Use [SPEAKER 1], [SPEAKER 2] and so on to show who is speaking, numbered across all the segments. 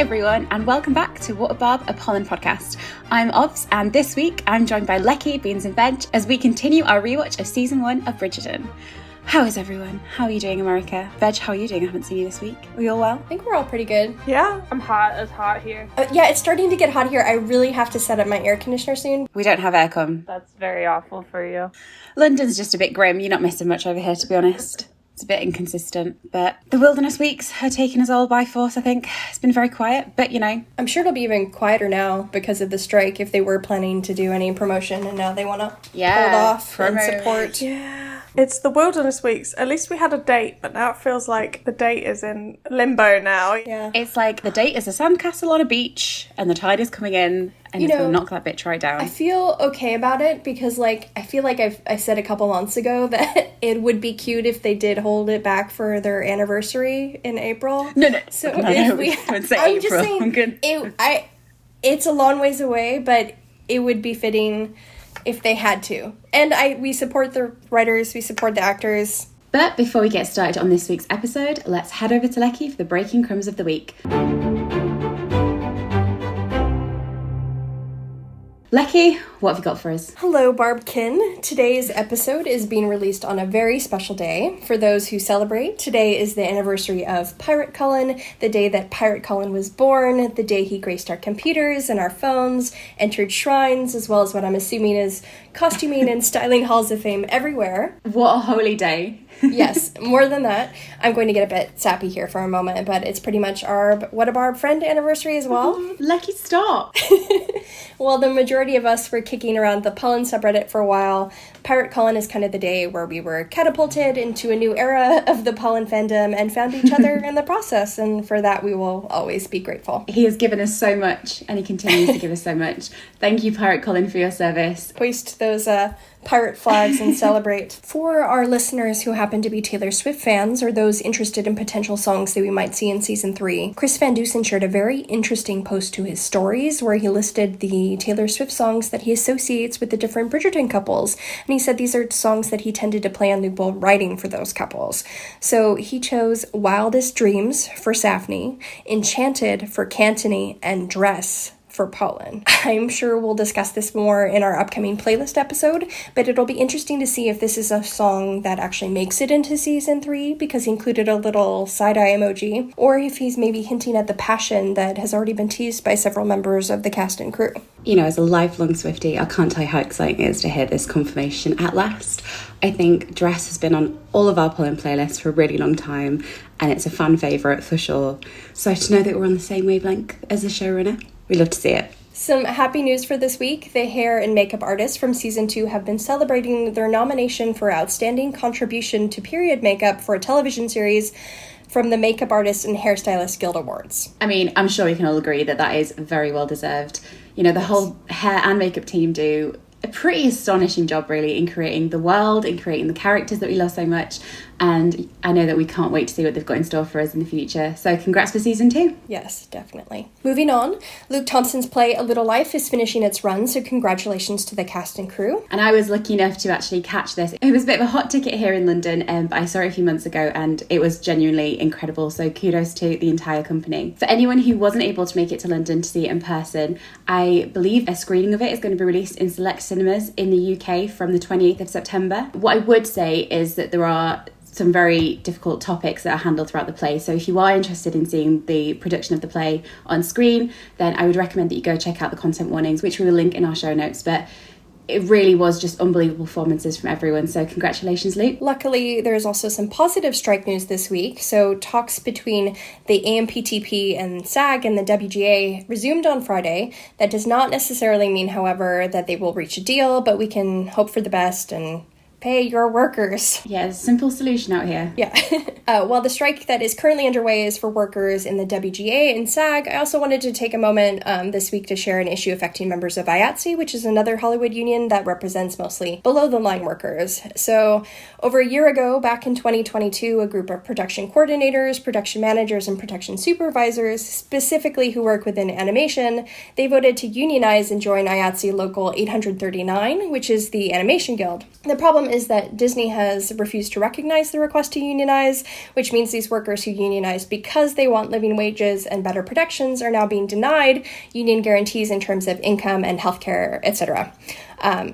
[SPEAKER 1] everyone, and welcome back to What a Barb, a Polin podcast. I'm Ovs, and this week I'm joined by Lecky, Beans and Veg as we continue our rewatch of season 1 of Bridgerton. How is everyone? How are you doing, America? Veg, how are you doing? I haven't seen you this week. Are you all well?
[SPEAKER 2] I think we're all pretty good.
[SPEAKER 3] Yeah, I'm hot. It's hot here.
[SPEAKER 2] Yeah, it's starting to get hot here. I really have to set up my air conditioner soon.
[SPEAKER 1] We don't have aircon.
[SPEAKER 3] That's very awful for you.
[SPEAKER 1] London's just a bit grim. You're not missing much over here, to be honest. It's a bit inconsistent, but the wilderness weeks are taking us all by force, I think. It's been very quiet, but you know.
[SPEAKER 2] I'm sure it'll be even quieter now because of the strike if they were planning to do any promotion and now they want to hold off and support.
[SPEAKER 3] Yeah. It's the wilderness weeks. At least we had a date, but now it feels like the date is in limbo now.
[SPEAKER 2] Yeah.
[SPEAKER 1] It's like the date is a sandcastle on a beach and the tide is coming in and it's going to knock that bitch right down.
[SPEAKER 2] I feel okay about it because, like, I feel like I said a couple months ago that it would be cute if they did hold it back for their anniversary in April.
[SPEAKER 1] No.
[SPEAKER 2] So
[SPEAKER 1] no,
[SPEAKER 2] if we,
[SPEAKER 1] don't say
[SPEAKER 2] I'm
[SPEAKER 1] April.
[SPEAKER 2] just saying, it's a long ways away, but it would be fitting if they had to. And we support the writers, we support the actors.
[SPEAKER 1] But before we get started on this week's episode, let's head over to Lecky for the Breaking Crumbs of the Week. Lecky, what have you got for us?
[SPEAKER 2] Hello, Barbkin. Today's episode is being released on a very special day. For those who celebrate, today is the anniversary of Pirate Colin, the day that Pirate Colin was born, the day he graced our computers and our phones, entered shrines, as well as what I'm assuming is costuming and styling halls of fame everywhere.
[SPEAKER 1] What a holy day.
[SPEAKER 2] Yes, more than that. I'm going to get a bit sappy here for a moment, but it's pretty much our What a Barb friend anniversary as well.
[SPEAKER 1] Lecky, stop.
[SPEAKER 2] Well, the majority of us were kicking around the Polin subreddit for a while. Pirate Colin is kind of the day where we were catapulted into a new era of the Polin fandom and found each other in the process, and for that we will always be grateful.
[SPEAKER 1] He has given us so much, and he continues to give us so much. Thank you, Pirate Colin, for your service.
[SPEAKER 2] Hoist those pirate flags and celebrate. For our listeners who happen to be Taylor Swift fans or those interested in potential songs that we might see in season 3, Chris Van Dusen shared a very interesting post to his stories where he listed the Taylor Swift songs that he associates with the different Bridgerton couples, and he said these are songs that he tended to play on loop while writing for those couples. So he chose Wildest Dreams for Saphne, Enchanted for Cantony, and Dress for Polin. I'm sure we'll discuss this more in our upcoming playlist episode, but it'll be interesting to see if this is a song that actually makes it into season 3 because he included a little side-eye emoji, or if he's maybe hinting at the passion that has already been teased by several members of the cast and crew.
[SPEAKER 1] You know, as a lifelong Swiftie, I can't tell you how exciting it is to hear this confirmation at last. I think Dress has been on all of our Polin playlists for a really long time, and it's a fan favourite for sure. So to know that we're on the same wavelength as the showrunner, we love to see it.
[SPEAKER 2] Some happy news for this week. The hair and makeup artists from season 2 have been celebrating their nomination for Outstanding Contribution to Period Makeup for a television series from the Makeup Artists and Hairstylists Guild Awards.
[SPEAKER 1] I mean, I'm sure we can all agree that that is very well deserved. You know, the whole hair and makeup team do a pretty astonishing job, really, in creating the world, in creating the characters that we love so much. And I know that we can't wait to see what they've got in store for us in the future. So congrats for season 2.
[SPEAKER 2] Yes, definitely. Moving on, Luke Thompson's play A Little Life is finishing its run, so congratulations to the cast and crew.
[SPEAKER 1] And I was lucky enough to actually catch this. It was a bit of a hot ticket here in London, but I saw it a few months ago and it was genuinely incredible. So kudos to the entire company. For anyone who wasn't able to make it to London to see it in person, I believe a screening of it is going to be released in select cinemas in the UK from the 28th of September. What I would say is that there are some very difficult topics that are handled throughout the play. So if you are interested in seeing the production of the play on screen, then I would recommend that you go check out the content warnings, which we will link in our show notes. But it really was just unbelievable performances from everyone. So congratulations, Luke.
[SPEAKER 2] Luckily, there's also some positive strike news this week. So talks between the AMPTP and SAG and the WGA resumed on Friday. That does not necessarily mean, however, that they will reach a deal, but we can hope for the best and pay your workers.
[SPEAKER 1] Yeah, it's a simple solution out here.
[SPEAKER 2] Yeah. While the strike that is currently underway is for workers in the WGA and SAG, I also wanted to take a moment this week to share an issue affecting members of IATSE, which is another Hollywood union that represents mostly below-the-line workers. So over a year ago, back in 2022, a group of production coordinators, production managers, and production supervisors, specifically who work within animation, they voted to unionize and join IATSE Local 839, which is the Animation Guild. The problem is that Disney has refused to recognize the request to unionize, which means these workers who unionized because they want living wages and better protections are now being denied union guarantees in terms of income and healthcare, etc.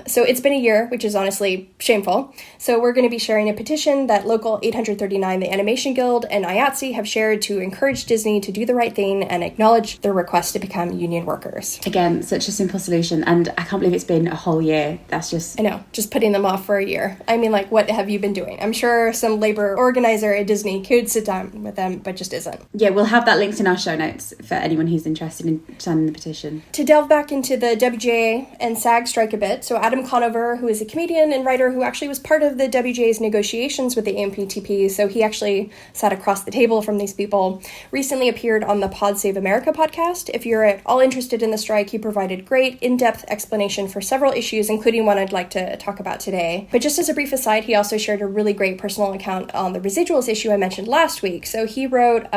[SPEAKER 2] So it's been a year, which is honestly shameful. So we're going to be sharing a petition that Local 839, the Animation Guild, and IATSE have shared to encourage Disney to do the right thing and acknowledge their request to become union workers.
[SPEAKER 1] Again, such a simple solution, and I can't believe it's been a whole year. That's just...
[SPEAKER 2] I know, just putting them off for a year. I mean, like, what have you been doing? I'm sure some labor organizer at Disney could sit down with them, but just isn't.
[SPEAKER 1] Yeah, we'll have that linked in our show notes for anyone who's interested in signing the petition.
[SPEAKER 2] To delve back into the WGA and SAG strike a bit, so Adam Conover, who is a comedian and writer who actually was part of the WGA's negotiations with the AMPTP, so he actually sat across the table from these people, recently appeared on the Pod Save America podcast. If you're at all interested in the strike, he provided great in-depth explanation for several issues, including one I'd like to talk about today. But just as a brief aside, he also shared a really great personal account on the residuals issue I mentioned last week. So he wrote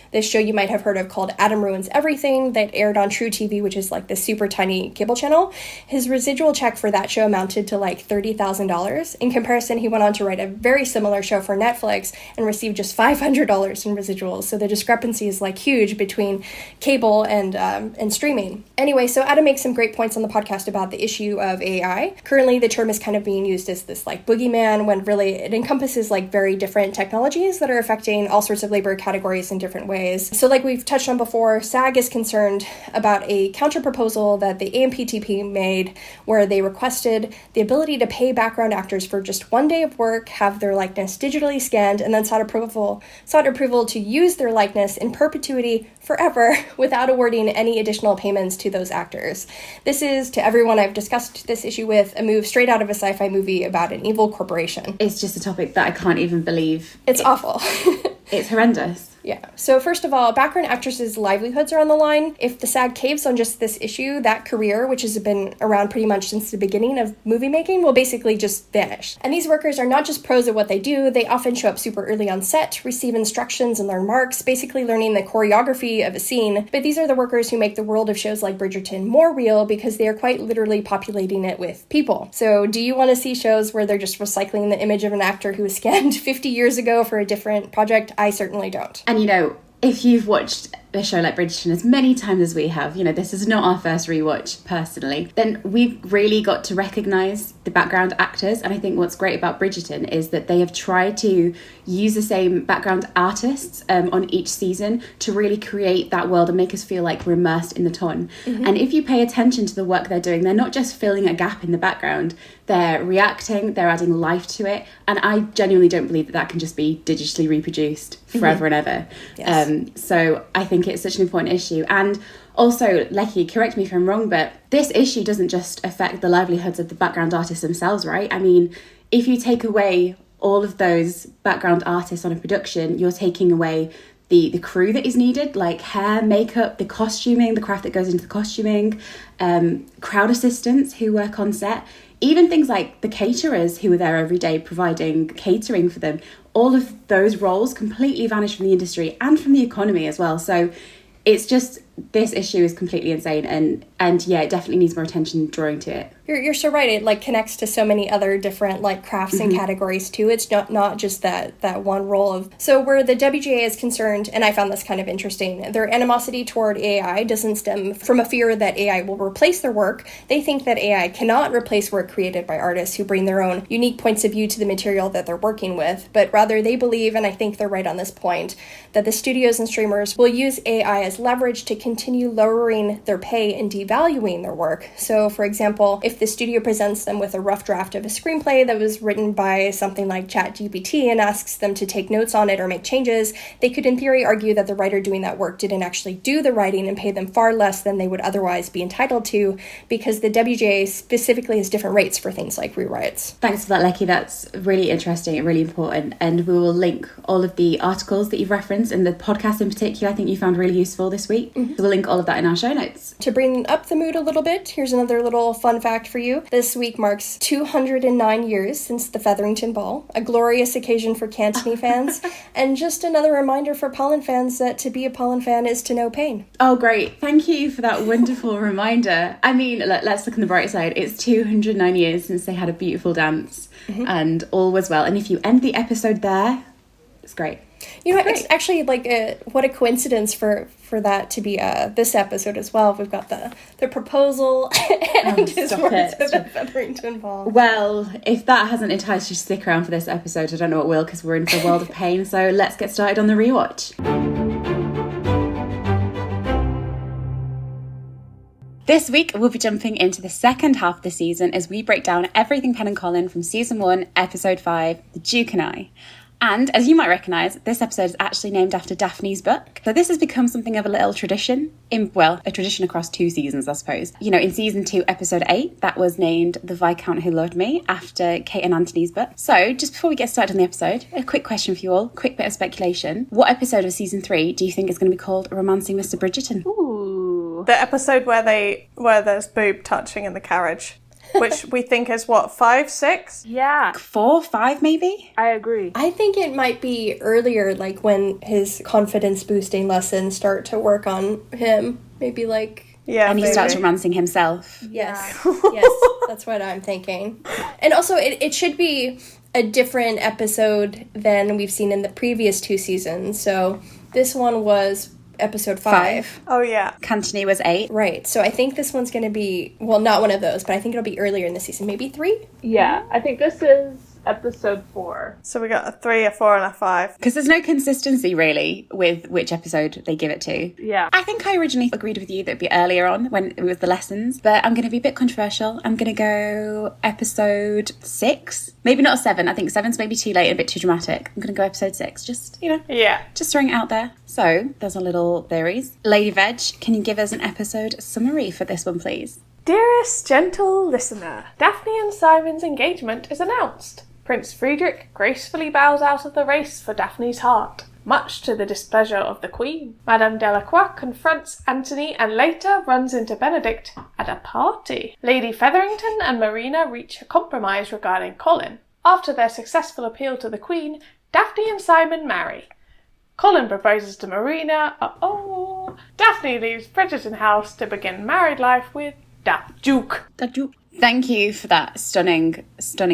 [SPEAKER 2] this show you might have heard of called Adam Ruins Everything that aired on True TV, which is like this super tiny cable channel. His residual check for that show amounted to like $30,000. In comparison, he went on to write a very similar show for Netflix and received just $500 in residuals. So the discrepancy is like huge between cable and streaming. Anyway, so Adam makes some great points on the podcast about the issue of AI. Currently, the term is kind of being used as this like boogeyman when really it encompasses like very different technologies that are affecting all sorts of labor categories in different ways. So like we've touched on before, SAG is concerned about a counter-proposal that the AMPTP made where they requested the ability to pay background actors for just one day of work, have their likeness digitally scanned, and then sought approval to use their likeness in perpetuity forever without awarding any additional payments to those actors. This is, to everyone I've discussed this issue with, a move straight out of a sci-fi movie about an evil corporation.
[SPEAKER 1] It's just a topic that I can't even believe.
[SPEAKER 2] It's awful.
[SPEAKER 1] It's horrendous.
[SPEAKER 2] Yeah. So first of all, background actresses' livelihoods are on the line. If the SAG caves on just this issue, that career, which has been around pretty much since the beginning of movie making, will basically just vanish. And these workers are not just pros at what they do, they often show up super early on set, receive instructions and learn marks, basically learning the choreography of a scene. But these are the workers who make the world of shows like Bridgerton more real because they are quite literally populating it with people. So do you want to see shows where they're just recycling the image of an actor who was scanned 50 years ago for a different project? I certainly don't.
[SPEAKER 1] And you know, if you've watched a show like Bridgerton as many times as we have, you know, this is not our first rewatch personally, then we've really got to recognise the background actors. And I think what's great about Bridgerton is that they have tried to use the same background artists on each season to really create that world and make us feel like we're immersed in the ton. Mm-hmm. And if you pay attention to the work they're doing, they're not just filling a gap in the background, they're reacting, they're adding life to it. And I genuinely don't believe that that can just be digitally reproduced forever and ever.
[SPEAKER 2] Yes.
[SPEAKER 1] So I think it's such an important issue. And also, Lecky, correct me if I'm wrong, but this issue doesn't just affect the livelihoods of the background artists themselves, right? I mean, if you take away all of those background artists on a production, you're taking away the crew that is needed, like hair, makeup, the costuming, the craft that goes into the costuming, crowd assistants who work on set, even things like the caterers who are there every day providing catering for them. All of those roles completely vanish from the industry and from the economy as well. So it's just, this issue is completely insane, and yeah, it definitely needs more attention drawing to it.
[SPEAKER 2] You're so right. It like connects to so many other different like crafts and categories too. It's not just that one role of. So where the WGA is concerned, and I found this kind of interesting, their animosity toward AI doesn't stem from a fear that AI will replace their work. They think that AI cannot replace work created by artists who bring their own unique points of view to the material that they're working with. But rather they believe, and I think they're right on this point, that the studios and streamers will use AI as leverage to continue lowering their pay and devaluing their work. So for example, if the studio presents them with a rough draft of a screenplay that was written by something like ChatGPT and asks them to take notes on it or make changes, they could in theory argue that the writer doing that work didn't actually do the writing and pay them far less than they would otherwise be entitled to, because the WGA specifically has different rates for things like rewrites.
[SPEAKER 1] Thanks for that, Lecky. That's really interesting and really important. And we will link all of the articles that you've referenced and the podcast in particular I think you found really useful this week.
[SPEAKER 2] Mm-hmm.
[SPEAKER 1] We'll link all of that in our show notes.
[SPEAKER 2] To bring up the mood a little bit, here's another little fun fact for you. This week marks 209 years since the Featherington Ball, a glorious occasion for Cantonese fans, and just another reminder for Polin fans that to be a Polin fan is to know pain.
[SPEAKER 1] Oh, great. Thank you for that wonderful reminder. I mean, let's look on the bright side. It's 209 years since they had a beautiful dance and all was well. And if you end the episode there, it's great.
[SPEAKER 2] You know, it's actually like what a coincidence for that to be this episode as well. We've got the proposal and his words at the Featherington Ball.
[SPEAKER 1] Well, if that hasn't enticed you to stick around for this episode, I don't know what will, because we're in for a world of pain. So let's get started on the rewatch. This week, we'll be jumping into the second half of the season as we break down everything Pen and Colin from Season 1, Episode 5, The Duke and I. And as you might recognise, this episode is actually named after Daphne's book. So this has become something of a little tradition, a tradition across 2 seasons, I suppose. You know, in Season 2, Episode 8, that was named The Viscount Who Loved Me, after Kate and Anthony's book. So just before we get started on the episode, a quick question for you all, quick bit of speculation. What episode of Season 3 do you think is going to be called Romancing Mr. Bridgerton?
[SPEAKER 3] Ooh. The episode where there's boob touching in the carriage. Which we think is what, 5, 6?
[SPEAKER 4] Yeah.
[SPEAKER 1] 4, 5 maybe?
[SPEAKER 4] I agree.
[SPEAKER 2] I think it might be earlier, like when his confidence boosting lessons start to work on him. Maybe like...
[SPEAKER 3] Yeah,
[SPEAKER 1] and he starts romancing himself.
[SPEAKER 2] Yes. Yes, that's what I'm thinking. And also, it should be a different episode than we've seen in the previous 2 seasons. So this one was... Episode 5.
[SPEAKER 3] Oh, yeah.
[SPEAKER 1] Cantony was 8.
[SPEAKER 2] Right. So I think this one's going to be, well, not one of those, but I think it'll be earlier in the season. Maybe 3?
[SPEAKER 4] Yeah, I think this is episode 4.
[SPEAKER 3] So we got a 3, a 4, and a 5.
[SPEAKER 1] Because there's no consistency, really, with which episode they give it to.
[SPEAKER 4] Yeah.
[SPEAKER 1] I think I originally agreed with you that it'd be earlier on, when it was the lessons, but I'm going to be a bit controversial. I'm going to go episode 6. Maybe not 7. I think 7's maybe too late and a bit too dramatic. I'm going to go episode 6. Just, you know.
[SPEAKER 3] Yeah.
[SPEAKER 1] Just throwing it out there. So, there's our little theories. Lady Veg, can you give us an episode summary for this one, please?
[SPEAKER 3] Dearest gentle listener, Daphne and Simon's engagement is announced. Prince Friedrich gracefully bows out of the race for Daphne's heart, much to the displeasure of the Queen. Madame Delacroix confronts Antony and later runs into Benedict at a party. Lady Featherington and Marina reach a compromise regarding Colin. After their successful appeal to the Queen, Daphne and Simon marry. Colin proposes to Marina. Daphne leaves Bridgerton House to begin married life with the Duke.
[SPEAKER 1] The Duke. Thank you for that stunning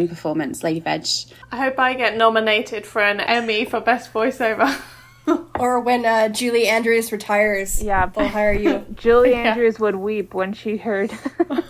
[SPEAKER 1] performance, Lady Veg.
[SPEAKER 3] I hope I get nominated for an Emmy for Best Voiceover.
[SPEAKER 2] Or when Julie Andrews retires,
[SPEAKER 4] Yeah.
[SPEAKER 2] they'll hire you.
[SPEAKER 4] Julie Andrews would weep when she heard.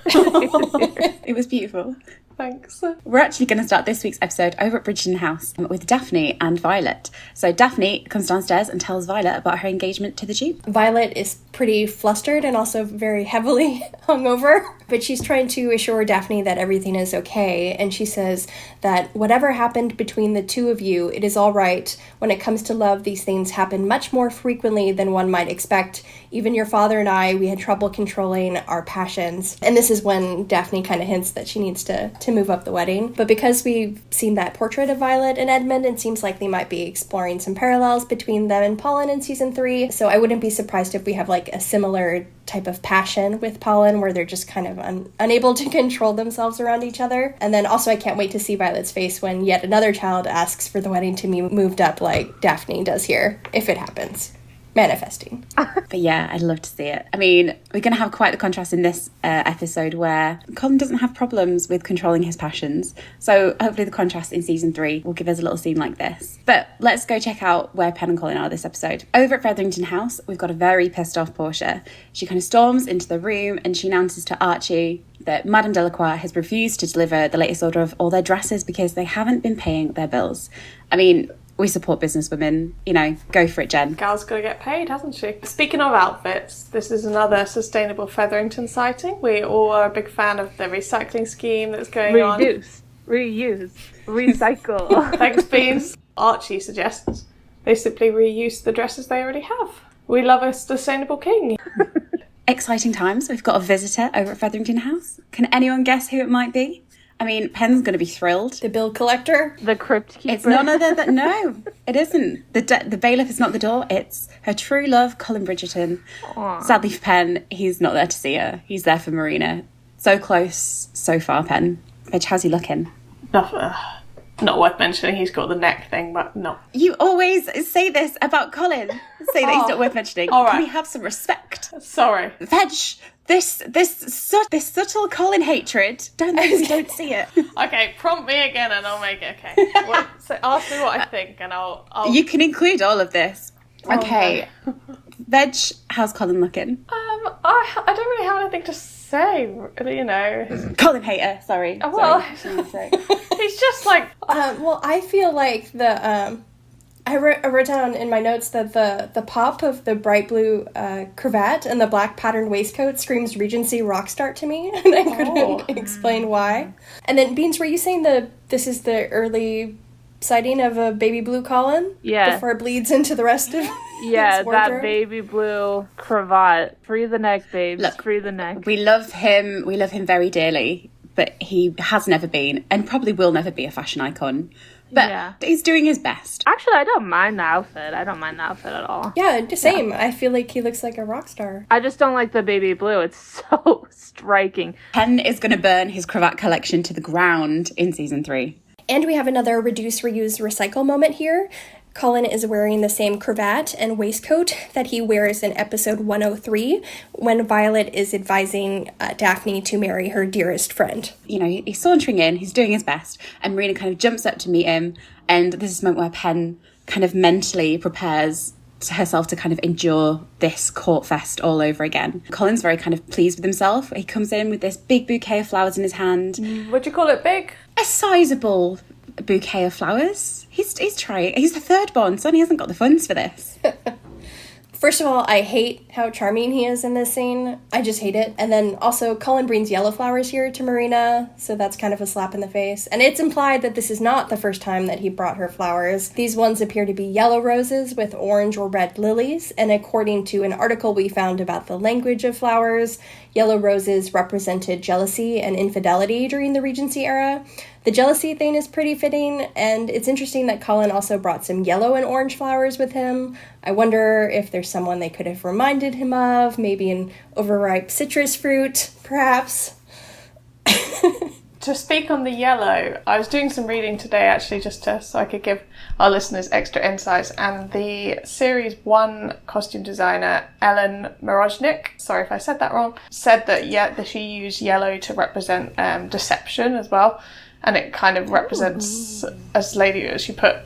[SPEAKER 1] It was beautiful.
[SPEAKER 3] Thanks.
[SPEAKER 1] We're actually going to start this week's episode over at Bridgerton House with Daphne and Violet. So Daphne comes downstairs and tells Violet about her engagement to the Duke.
[SPEAKER 2] Violet is pretty flustered and also very heavily hungover, but she's trying to assure Daphne that everything is okay, and she says that whatever happened between the two of you, it is all right. When it comes to love, these things happen much more frequently than one might expect. Even your father and I, we had trouble controlling our passions. And this is when Daphne kind of hints that she needs to move up the wedding. But because we've seen that portrait of Violet and Edmund, it seems like they might be exploring some parallels between them and Polin in season 3. So I wouldn't be surprised if we have like a similar type of passion with Polin where they're just kind of unable to control themselves around each other. And then also I can't wait to see Violet's face when yet another child asks for the wedding to be moved up like Daphne does here, if it happens. Manifesting.
[SPEAKER 1] But yeah, I'd love to see it. I mean, we're going to have quite the contrast in this episode where Colin doesn't have problems with controlling his passions. So hopefully the contrast in season 3 will give us a little scene like this. But let's go check out where Pen and Colin are this episode. Over at Featherington House, we've got a very pissed off Portia. She kind of storms into the room and she announces to Archie that Madame Delacroix has refused to deliver the latest order of all their dresses because they haven't been paying their bills. I mean, we support businesswomen, you know, go for it, Jen.
[SPEAKER 3] Gal's got to get paid, hasn't she? Speaking of outfits, this is another sustainable Featherington sighting. We all are a big fan of the recycling scheme that's going on.
[SPEAKER 4] Reuse, recycle.
[SPEAKER 3] Thanks, Beans. Archie suggests they simply reuse the dresses they already have. We love a sustainable king.
[SPEAKER 1] Exciting times. We've got a visitor over at Featherington House. Can anyone guess who it might be? I mean, Pen's going to be thrilled.
[SPEAKER 2] The bill collector?
[SPEAKER 4] The crypt keeper.
[SPEAKER 1] It's none other than, no, it isn't. The bailiff is not the door. It's her true love, Colin Bridgerton.
[SPEAKER 4] Aww.
[SPEAKER 1] Sadly for Pen, he's not there to see her. He's there for Marina. So close, so far, Pen. Bitch, how's he looking?
[SPEAKER 3] Not worth mentioning. He's got the neck thing, but no.
[SPEAKER 1] You always say this about Colin. Say that he's not worth mentioning.
[SPEAKER 3] All right.
[SPEAKER 1] Can we have some respect?
[SPEAKER 3] Sorry.
[SPEAKER 1] Veg, this subtle Colin hatred. Don't think we don't see it.
[SPEAKER 3] Okay, prompt me again and I'll make it okay. So ask me what I think and I'll...
[SPEAKER 1] You can include all of this. Okay. Veg, how's Colin looking?
[SPEAKER 3] I don't really have anything to say, you know.
[SPEAKER 1] Colin hater, sorry.
[SPEAKER 3] Well,
[SPEAKER 1] Sorry.
[SPEAKER 3] he's just like...
[SPEAKER 2] Well, I feel like I wrote down in my notes that the pop of the bright blue cravat and the black patterned waistcoat screams Regency rock star to me, and I couldn't explain why. And then, Beans, were you saying this is the early sighting of a baby blue Colin?
[SPEAKER 4] Yeah.
[SPEAKER 2] Before it bleeds into the rest of
[SPEAKER 4] Yeah,
[SPEAKER 2] his wardrobe?
[SPEAKER 4] that baby blue cravat. Free the neck, babes.
[SPEAKER 1] Look,
[SPEAKER 4] Free the neck.
[SPEAKER 1] We love him very dearly, but he has never been, and probably will never be, a fashion icon. But
[SPEAKER 4] Yeah.
[SPEAKER 1] he's doing his best.
[SPEAKER 4] Actually, I don't mind the outfit. I don't mind the outfit at all.
[SPEAKER 2] Yeah, same. I feel like he looks like a rock star.
[SPEAKER 4] I just don't like the baby blue. It's so striking.
[SPEAKER 1] Pen is going to burn his cravat collection to the ground in season 3.
[SPEAKER 2] And we have another reduce, reuse, recycle moment here. Colin is wearing the same cravat and waistcoat that he wears in episode 103 when Violet is advising Daphne to marry her dearest friend.
[SPEAKER 1] You know, he's sauntering in, he's doing his best, and Marina kind of jumps up to meet him, and this is a moment where Pen kind of mentally prepares herself to kind of endure this court fest all over again. Colin's very kind of pleased with himself. He comes in with this big bouquet of flowers in his hand.
[SPEAKER 3] Would you call it big?
[SPEAKER 1] A sizable bouquet of flowers. He's trying. He's the thirdborn son. He hasn't got the funds for this.
[SPEAKER 2] First of all, I hate how charming he is in this scene. I just hate it. And then also, Colin brings yellow flowers here to Marina, so that's kind of a slap in the face. And it's implied that this is not the first time that he brought her flowers. These ones appear to be yellow roses with orange or red lilies, and according to an article we found about the language of flowers, yellow roses represented jealousy and infidelity during the Regency era. The jealousy thing is pretty fitting, and it's interesting that Colin also brought some yellow and orange flowers with him. I wonder if there's someone they could have reminded him of, maybe an overripe citrus fruit, perhaps.
[SPEAKER 3] To speak on the yellow, I was doing some reading today actually so I could give our listeners extra insights, and the series 1 costume designer Ellen Moroznik, sorry if I said that wrong, said that she used yellow to represent deception as well, and it kind of represents she put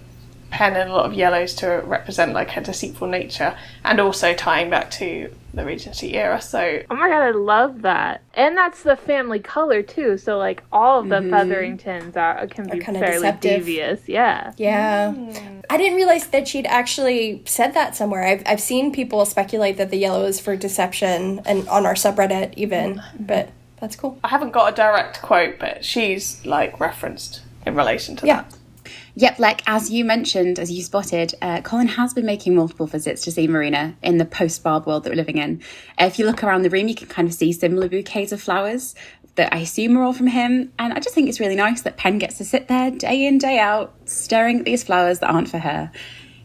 [SPEAKER 3] Pen in a lot of yellows to represent like her deceitful nature, and also tying back to the Regency era. So
[SPEAKER 4] Oh my god, I love that. And that's the family color too, so like all of the Featheringtons can be
[SPEAKER 2] kinda
[SPEAKER 4] fairly
[SPEAKER 2] deceptive.
[SPEAKER 4] devious. Yeah.
[SPEAKER 2] Yeah. I didn't realize that she'd actually said that somewhere. I've seen people speculate that the yellow is for deception, and on our subreddit even, but that's cool.
[SPEAKER 3] I haven't got a direct quote, but she's like referenced in relation to that.
[SPEAKER 1] Yep, like as you mentioned, as you spotted, Colin has been making multiple visits to see Marina in the post-Barb world that we're living in. If you look around the room, you can kind of see similar bouquets of flowers that I assume are all from him. And I just think it's really nice that Pen gets to sit there day in, day out, staring at these flowers that aren't for her.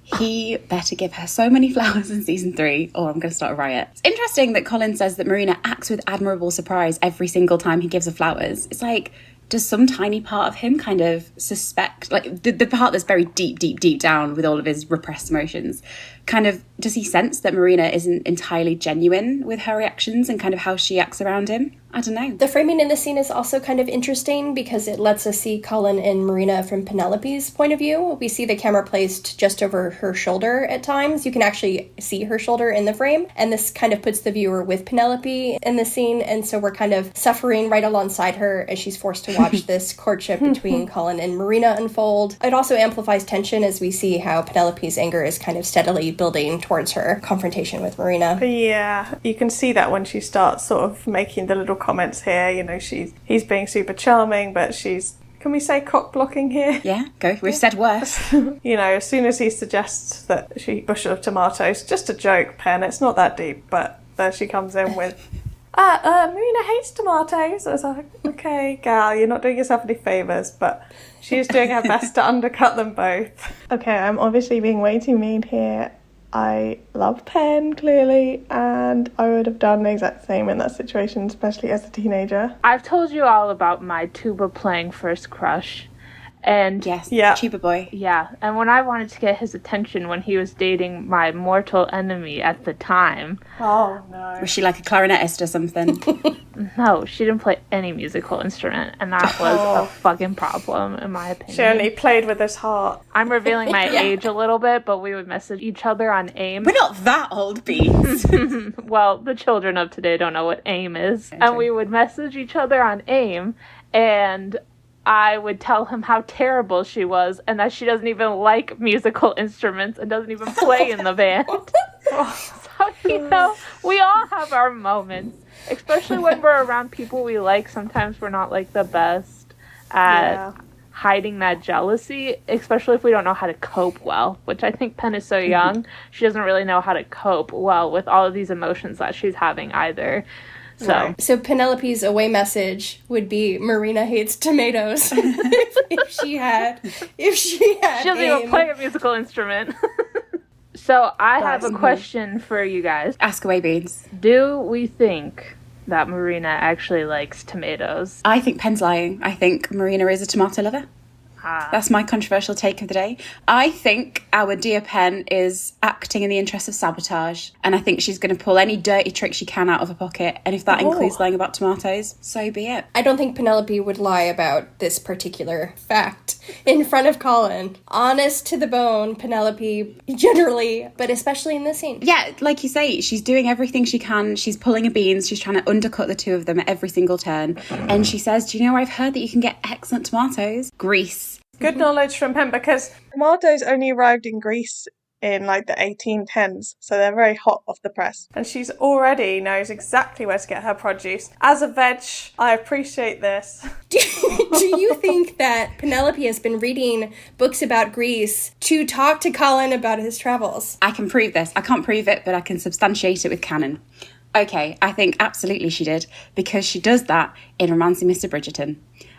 [SPEAKER 1] He better give her so many flowers in season 3 or I'm going to start a riot. It's interesting that Colin says that Marina acts with admirable surprise every single time he gives her flowers. It's like, does some tiny part of him kind of suspect, like the part that's very deep down with all of his repressed emotions, kind of, does he sense that Marina isn't entirely genuine with her reactions and kind of how she acts around him? I don't know.
[SPEAKER 2] The framing in the scene is also kind of interesting because it lets us see Colin and Marina from Penelope's point of view. We see the camera placed just over her shoulder at times. You can actually see her shoulder in the frame, and this kind of puts the viewer with Penelope in the scene, and so we're kind of suffering right alongside her as she's forced to watch this courtship between Colin and Marina unfold. It also amplifies tension as we see how Penelope's anger is kind of steadily building towards her confrontation with Marina.
[SPEAKER 3] Yeah, you can see that when she starts sort of making the little comments here. You know, he's being super charming, but she's, can we say cock blocking here?
[SPEAKER 1] Yeah, go. We've said worse.
[SPEAKER 3] You know, as soon as he suggests that she bushel of tomatoes, just a joke, Pen, it's not that deep, but there she comes in with Marina hates tomatoes. I was like, okay, gal, you're not doing yourself any favours, but she's doing her best to undercut them both. Okay, I'm obviously being way too mean here. I love Pen, clearly, and I would have done the exact same in that situation, especially as a teenager.
[SPEAKER 4] I've told you all about my tuba playing first crush. And
[SPEAKER 1] tuba boy.
[SPEAKER 4] Yeah, and when I wanted to get his attention when he was dating my mortal enemy at the time.
[SPEAKER 3] Oh, no.
[SPEAKER 1] Was she like a clarinetist or something?
[SPEAKER 4] No, she didn't play any musical instrument, and that was a fucking problem, in my opinion.
[SPEAKER 3] She only played with his heart.
[SPEAKER 4] I'm revealing my age a little bit, but we would message each other on AIM.
[SPEAKER 1] We're not that old, Beans.
[SPEAKER 4] Well, the children of today don't know what AIM is. And we would message each other on AIM, and I would tell him how terrible she was and that she doesn't even like musical instruments and doesn't even play in the band. So, you know, we all have our moments, especially when we're around people we like. Sometimes we're not like the best at hiding that jealousy, especially if we don't know how to cope well, which I think Pen is so young. She doesn't really know how to cope well with all of these emotions that she's having either.
[SPEAKER 2] So Penelope's away message would be Marina hates tomatoes. if she had
[SPEAKER 4] she doesn't even play a musical instrument. So I have a question for you guys.
[SPEAKER 1] Ask away, Beans.
[SPEAKER 4] Do we think that Marina actually likes tomatoes?
[SPEAKER 1] I think Pen's lying. I think Marina is a tomato lover. That's my controversial take of the day. I think our dear Pen is acting in the interest of sabotage, and I think she's going to pull any dirty trick she can out of her pocket, and if that includes lying about tomatoes, so be it.
[SPEAKER 2] I don't think Penelope would lie about this particular fact in front of Colin. Honest to the bone, Penelope, generally, but especially in this scene.
[SPEAKER 1] Yeah, like you say, she's doing everything she can. She's pulling a beans. She's trying to undercut the two of them at every single turn. And she says, do you know where I've heard that you can get excellent tomatoes? Greece.
[SPEAKER 3] Good knowledge from him, because tomatoes only arrived in Greece in like the 1810s, so they're very hot off the press. And she's already knows exactly where to get her produce. As a veg, I appreciate this.
[SPEAKER 2] Do you think that Penelope has been reading books about Greece to talk to Colin about his travels?
[SPEAKER 1] I can prove this. I can't prove it, but I can substantiate it with canon. Okay, I think absolutely she did, because she does that in Romancing Mr. Bridgerton.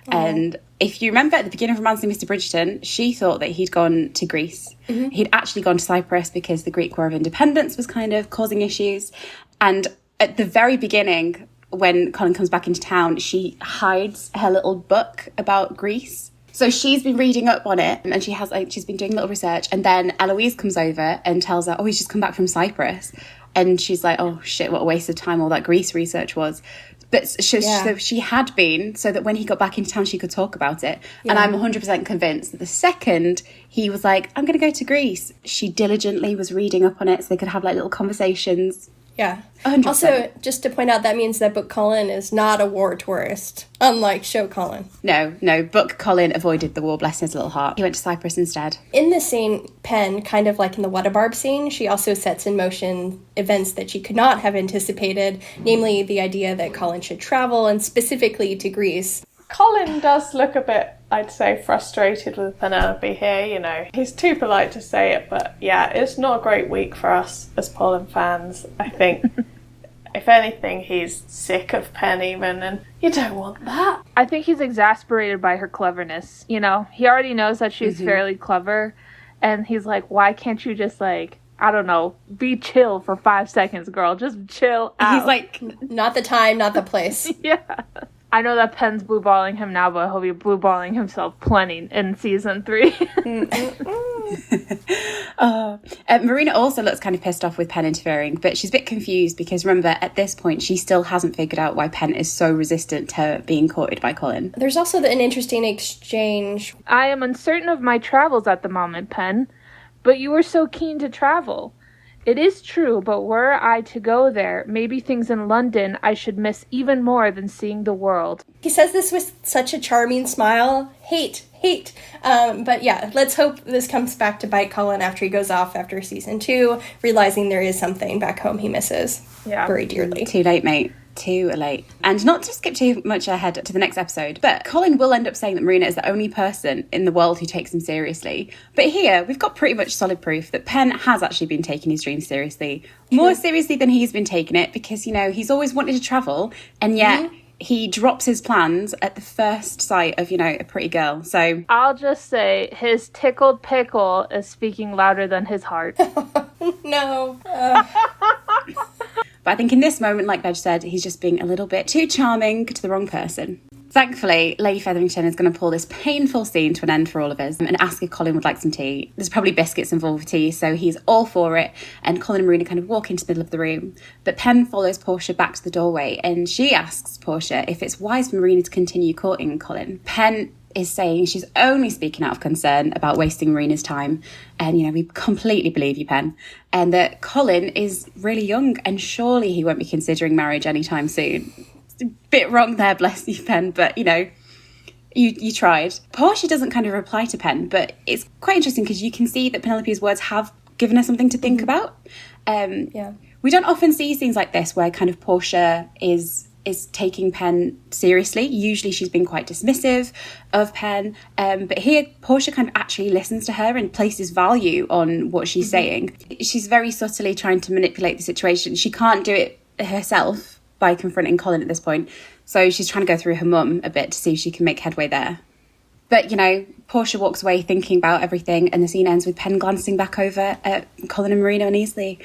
[SPEAKER 1] And if you remember at the beginning of Romancing Mr. Bridgerton, she thought that he'd gone to Greece. He'd actually gone to Cyprus because the Greek War of Independence was kind of causing issues. And at the very beginning, when Colin comes back into town, she hides her little book about Greece. So she's been reading up on it, and she's been doing a little research. And then Eloise comes over and tells her, he's just come back from Cyprus. And she's like, oh shit, what a waste of time all that Greece research was. But so she had been, so that when he got back into town, she could talk about it. Yeah. And I'm 100% convinced that the second he was like, I'm going to go to Greece, she diligently was reading up on it so they could have like little conversations.
[SPEAKER 2] Yeah.
[SPEAKER 1] 100%.
[SPEAKER 2] Also, just to point out, that means that Book Colin is not a war tourist, unlike Show Colin.
[SPEAKER 1] No. Book Colin avoided the war, bless his little heart. He went to Cyprus instead.
[SPEAKER 2] In this scene, Pen, kind of like in the What a Barb scene, she also sets in motion events that she could not have anticipated, namely the idea that Colin should travel, and specifically to Greece.
[SPEAKER 3] Colin does look a bit, I'd say, frustrated with Penelope here, you know. He's too polite to say it, but yeah, it's not a great week for us as Polin fans. I think, if anything, he's sick of Pen even, and you don't want that.
[SPEAKER 4] I think he's exasperated by her cleverness, you know. He already knows that she's fairly clever, and he's like, why can't you just, like, I don't know, be chill for 5 seconds, girl. Just chill out.
[SPEAKER 2] He's like, not the time, not the place.
[SPEAKER 4] Yeah. I know that Pen's blue-balling him now, but he'll be blue-balling himself plenty in season 3.
[SPEAKER 1] Marina also looks kind of pissed off with Pen interfering, but she's a bit confused because, remember, at this point, she still hasn't figured out why Pen is so resistant to being courted by Colin.
[SPEAKER 2] There's also an interesting exchange.
[SPEAKER 4] I am uncertain of my travels at the moment, Pen, but you were so keen to travel. It is true, but were I to go there, maybe things in London I should miss even more than seeing the world.
[SPEAKER 2] He says this with such a charming smile. Hate. But yeah, let's hope this comes back to bite Colin after he goes off after season 2, realizing there is something back home he misses very dearly.
[SPEAKER 1] Too late, mate. too late. And not to skip too much ahead to the next episode, but Colin will end up saying that Marina is the only person in the world who takes him seriously. But here, we've got pretty much solid proof that Penn has actually been taking his dreams seriously. More seriously than he's been taking it, because, you know, he's always wanted to travel, and yet he drops his plans at the first sight of, you know, a pretty girl. So
[SPEAKER 4] I'll just say his tickled pickle is speaking louder than his heart.
[SPEAKER 2] No.
[SPEAKER 1] But I think in this moment, like Bej said, he's just being a little bit too charming to the wrong person. Thankfully, Lady Featherington is going to pull this painful scene to an end for all of us and ask if Colin would like some tea. There's probably biscuits involved with tea, so he's all for it. And Colin and Marina kind of walk into the middle of the room. But Penn follows Portia back to the doorway, and she asks Portia if it's wise for Marina to continue courting Colin. Penn is saying she's only speaking out of concern about wasting Marina's time. And, you know, we completely believe you, Penn. And that Colin is really young, and surely he won't be considering marriage anytime soon. It's a bit wrong there, bless you, Penn, but, you know, you tried. Portia doesn't kind of reply to Penn, but it's quite interesting because you can see that Penelope's words have given her something to think about. We don't often see scenes like this where kind of Portia is taking Penn seriously. Usually she's been quite dismissive of Penn, but here Portia kind of actually listens to her and places value on what she's saying. She's very subtly trying to manipulate the situation. She can't do it herself by confronting Colin at this point, so she's trying to go through her mum a bit to see if she can make headway there. But, you know, Portia walks away thinking about everything, and the scene ends with Penn glancing back over at Colin and Marina uneasily.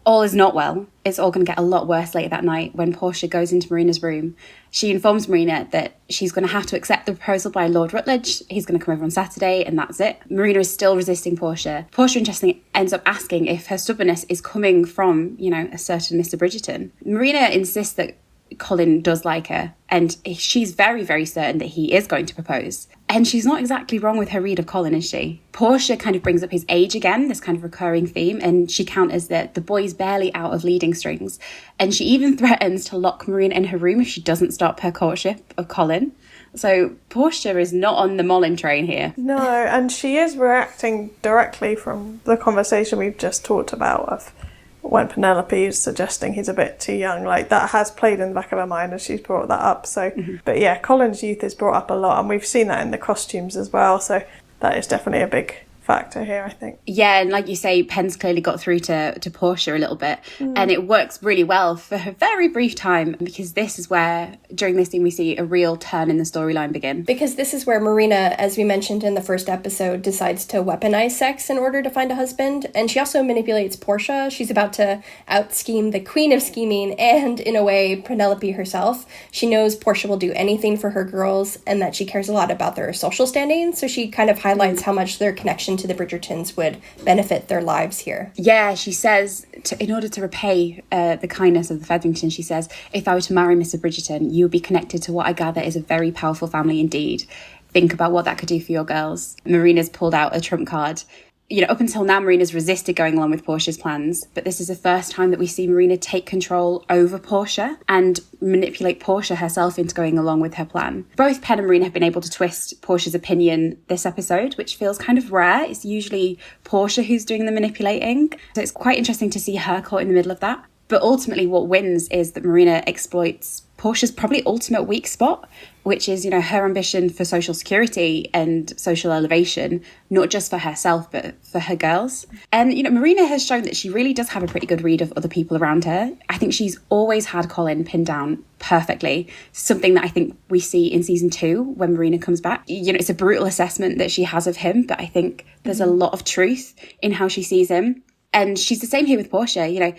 [SPEAKER 1] All is not well. It's all going to get a lot worse later that night when Portia goes into Marina's room. She informs Marina that she's going to have to accept the proposal by Lord Rutledge. He's going to come over on Saturday, and that's it. Marina is still resisting Portia. Portia, interestingly, ends up asking if her stubbornness is coming from, you know, a certain Mr. Bridgerton. Marina insists that Colin does like her, and she's very, very certain that he is going to propose. And she's not exactly wrong with her read of Colin, is she? Portia kind of brings up his age again, this kind of recurring theme, and she counters that the boy's barely out of leading strings. And she even threatens to lock Marina in her room if she doesn't stop her courtship of Colin. So Portia is not on the Molin train here.
[SPEAKER 3] No, and she is reacting directly from the conversation we've just talked about of when Penelope is suggesting he's a bit too young. Like, that has played in the back of her mind, and she's brought that up. So, But yeah, Colin's youth is brought up a lot, and we've seen that in the costumes as well. So that is definitely a big factor here, I think.
[SPEAKER 1] Yeah, and like you say, Penn's clearly got through to Portia a little bit, and it works really well for her very brief time, because this is where, during this scene, we see a real turn in the storyline begin.
[SPEAKER 2] Because this is where Marina, as we mentioned in the first episode, decides to weaponize sex in order to find a husband, and she also manipulates Portia. She's about to out-scheme the queen of scheming, and, in a way, Penelope herself. She knows Portia will do anything for her girls, and that she cares a lot about their social standing, so she kind of highlights how much their connection to the Bridgertons would benefit their lives here.
[SPEAKER 1] Yeah, she says, in order to repay the kindness of the Featherington, she says, if I were to marry Mr. Bridgerton, you would be connected to what I gather is a very powerful family indeed. Think about what that could do for your girls. Marina's pulled out a trump card. You know, up until now, Marina's resisted going along with Portia's plans, but this is the first time that we see Marina take control over Portia and manipulate Portia herself into going along with her plan. Both Penn and Marina have been able to twist Portia's opinion this episode, which feels kind of rare. It's usually Portia who's doing the manipulating, so it's quite interesting to see her caught in the middle of that. But ultimately what wins is that Marina exploits Portia's probably ultimate weak spot, which is, you know, her ambition for social security and social elevation, not just for herself, but for her girls. And, you know, Marina has shown that she really does have a pretty good read of other people around her. I think she's always had Colin pinned down perfectly, something that I think we see in season 2 when Marina comes back. You know, it's a brutal assessment that she has of him, but I think there's a lot of truth in how she sees him. And she's the same here with Portia, you know.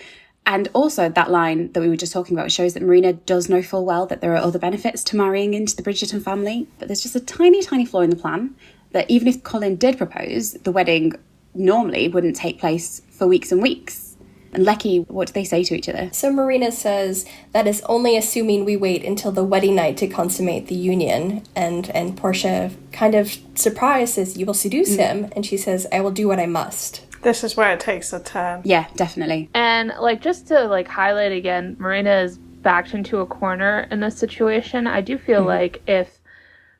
[SPEAKER 1] And also that line that we were just talking about shows that Marina does know full well that there are other benefits to marrying into the Bridgerton family. But there's just a tiny, tiny flaw in the plan that even if Colin did propose, the wedding normally wouldn't take place for weeks and weeks. And Lecky, what do they say to each other?
[SPEAKER 2] So Marina says that is only assuming we wait until the wedding night to consummate the union. And Portia, kind of surprised, says, you will seduce him. And she says, I will do what I must.
[SPEAKER 3] This is where it takes a turn.
[SPEAKER 1] Yeah, definitely.
[SPEAKER 4] And, like, just to, like, highlight again, Marina is backed into a corner in this situation. I do feel like if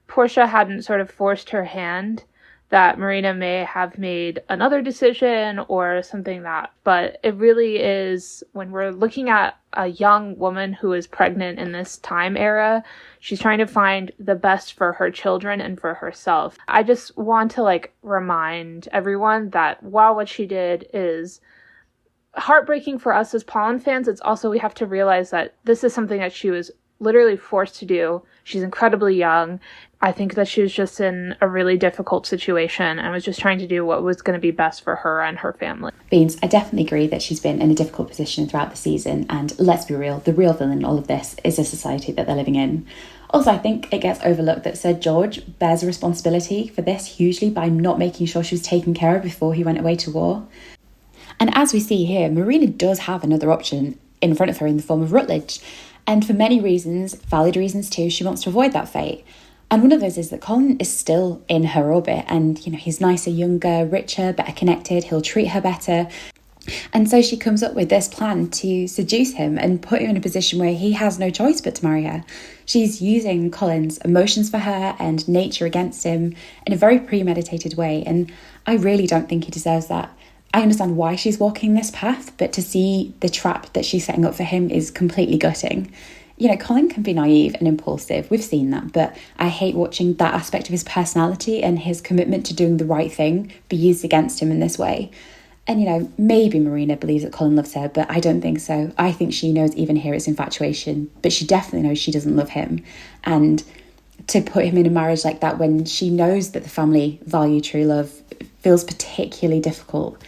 [SPEAKER 4] Portia hadn't sort of forced her hand, that Marina may have made another decision or something but it really is, when we're looking at a young woman who is pregnant in this time era, she's trying to find the best for her children and for herself. I just want to remind everyone that while what she did is heartbreaking for us as Polin fans, it's also, we have to realize that this is something that she was literally forced to do. She's incredibly young. I think that she was just in a really difficult situation and was just trying to do what was going to be best for her and her family.
[SPEAKER 1] Beans, I definitely agree that she's been in a difficult position throughout the season, and let's be real, the real villain in all of this is the society that they're living in. Also, I think it gets overlooked that Sir George bears a responsibility for this hugely by not making sure she was taken care of before he went away to war. And as we see here, Marina does have another option in front of her in the form of Rutledge. And for many reasons, valid reasons too, she wants to avoid that fate. And one of those is that Colin is still in her orbit and, he's nicer, younger, richer, better connected, he'll treat her better. And so she comes up with this plan to seduce him and put him in a position where he has no choice but to marry her. She's using Colin's emotions for her and nature against him in a very premeditated way. And I really don't think he deserves that. I understand why she's walking this path, but to see the trap that she's setting up for him is completely gutting. Colin can be naive and impulsive. We've seen that, but I hate watching that aspect of his personality and his commitment to doing the right thing be used against him in this way. And, maybe Marina believes that Colin loves her, but I don't think so. I think she knows even here it's infatuation, but she definitely knows she doesn't love him. And to put him in a marriage like that when she knows that the family value true love feels particularly difficult.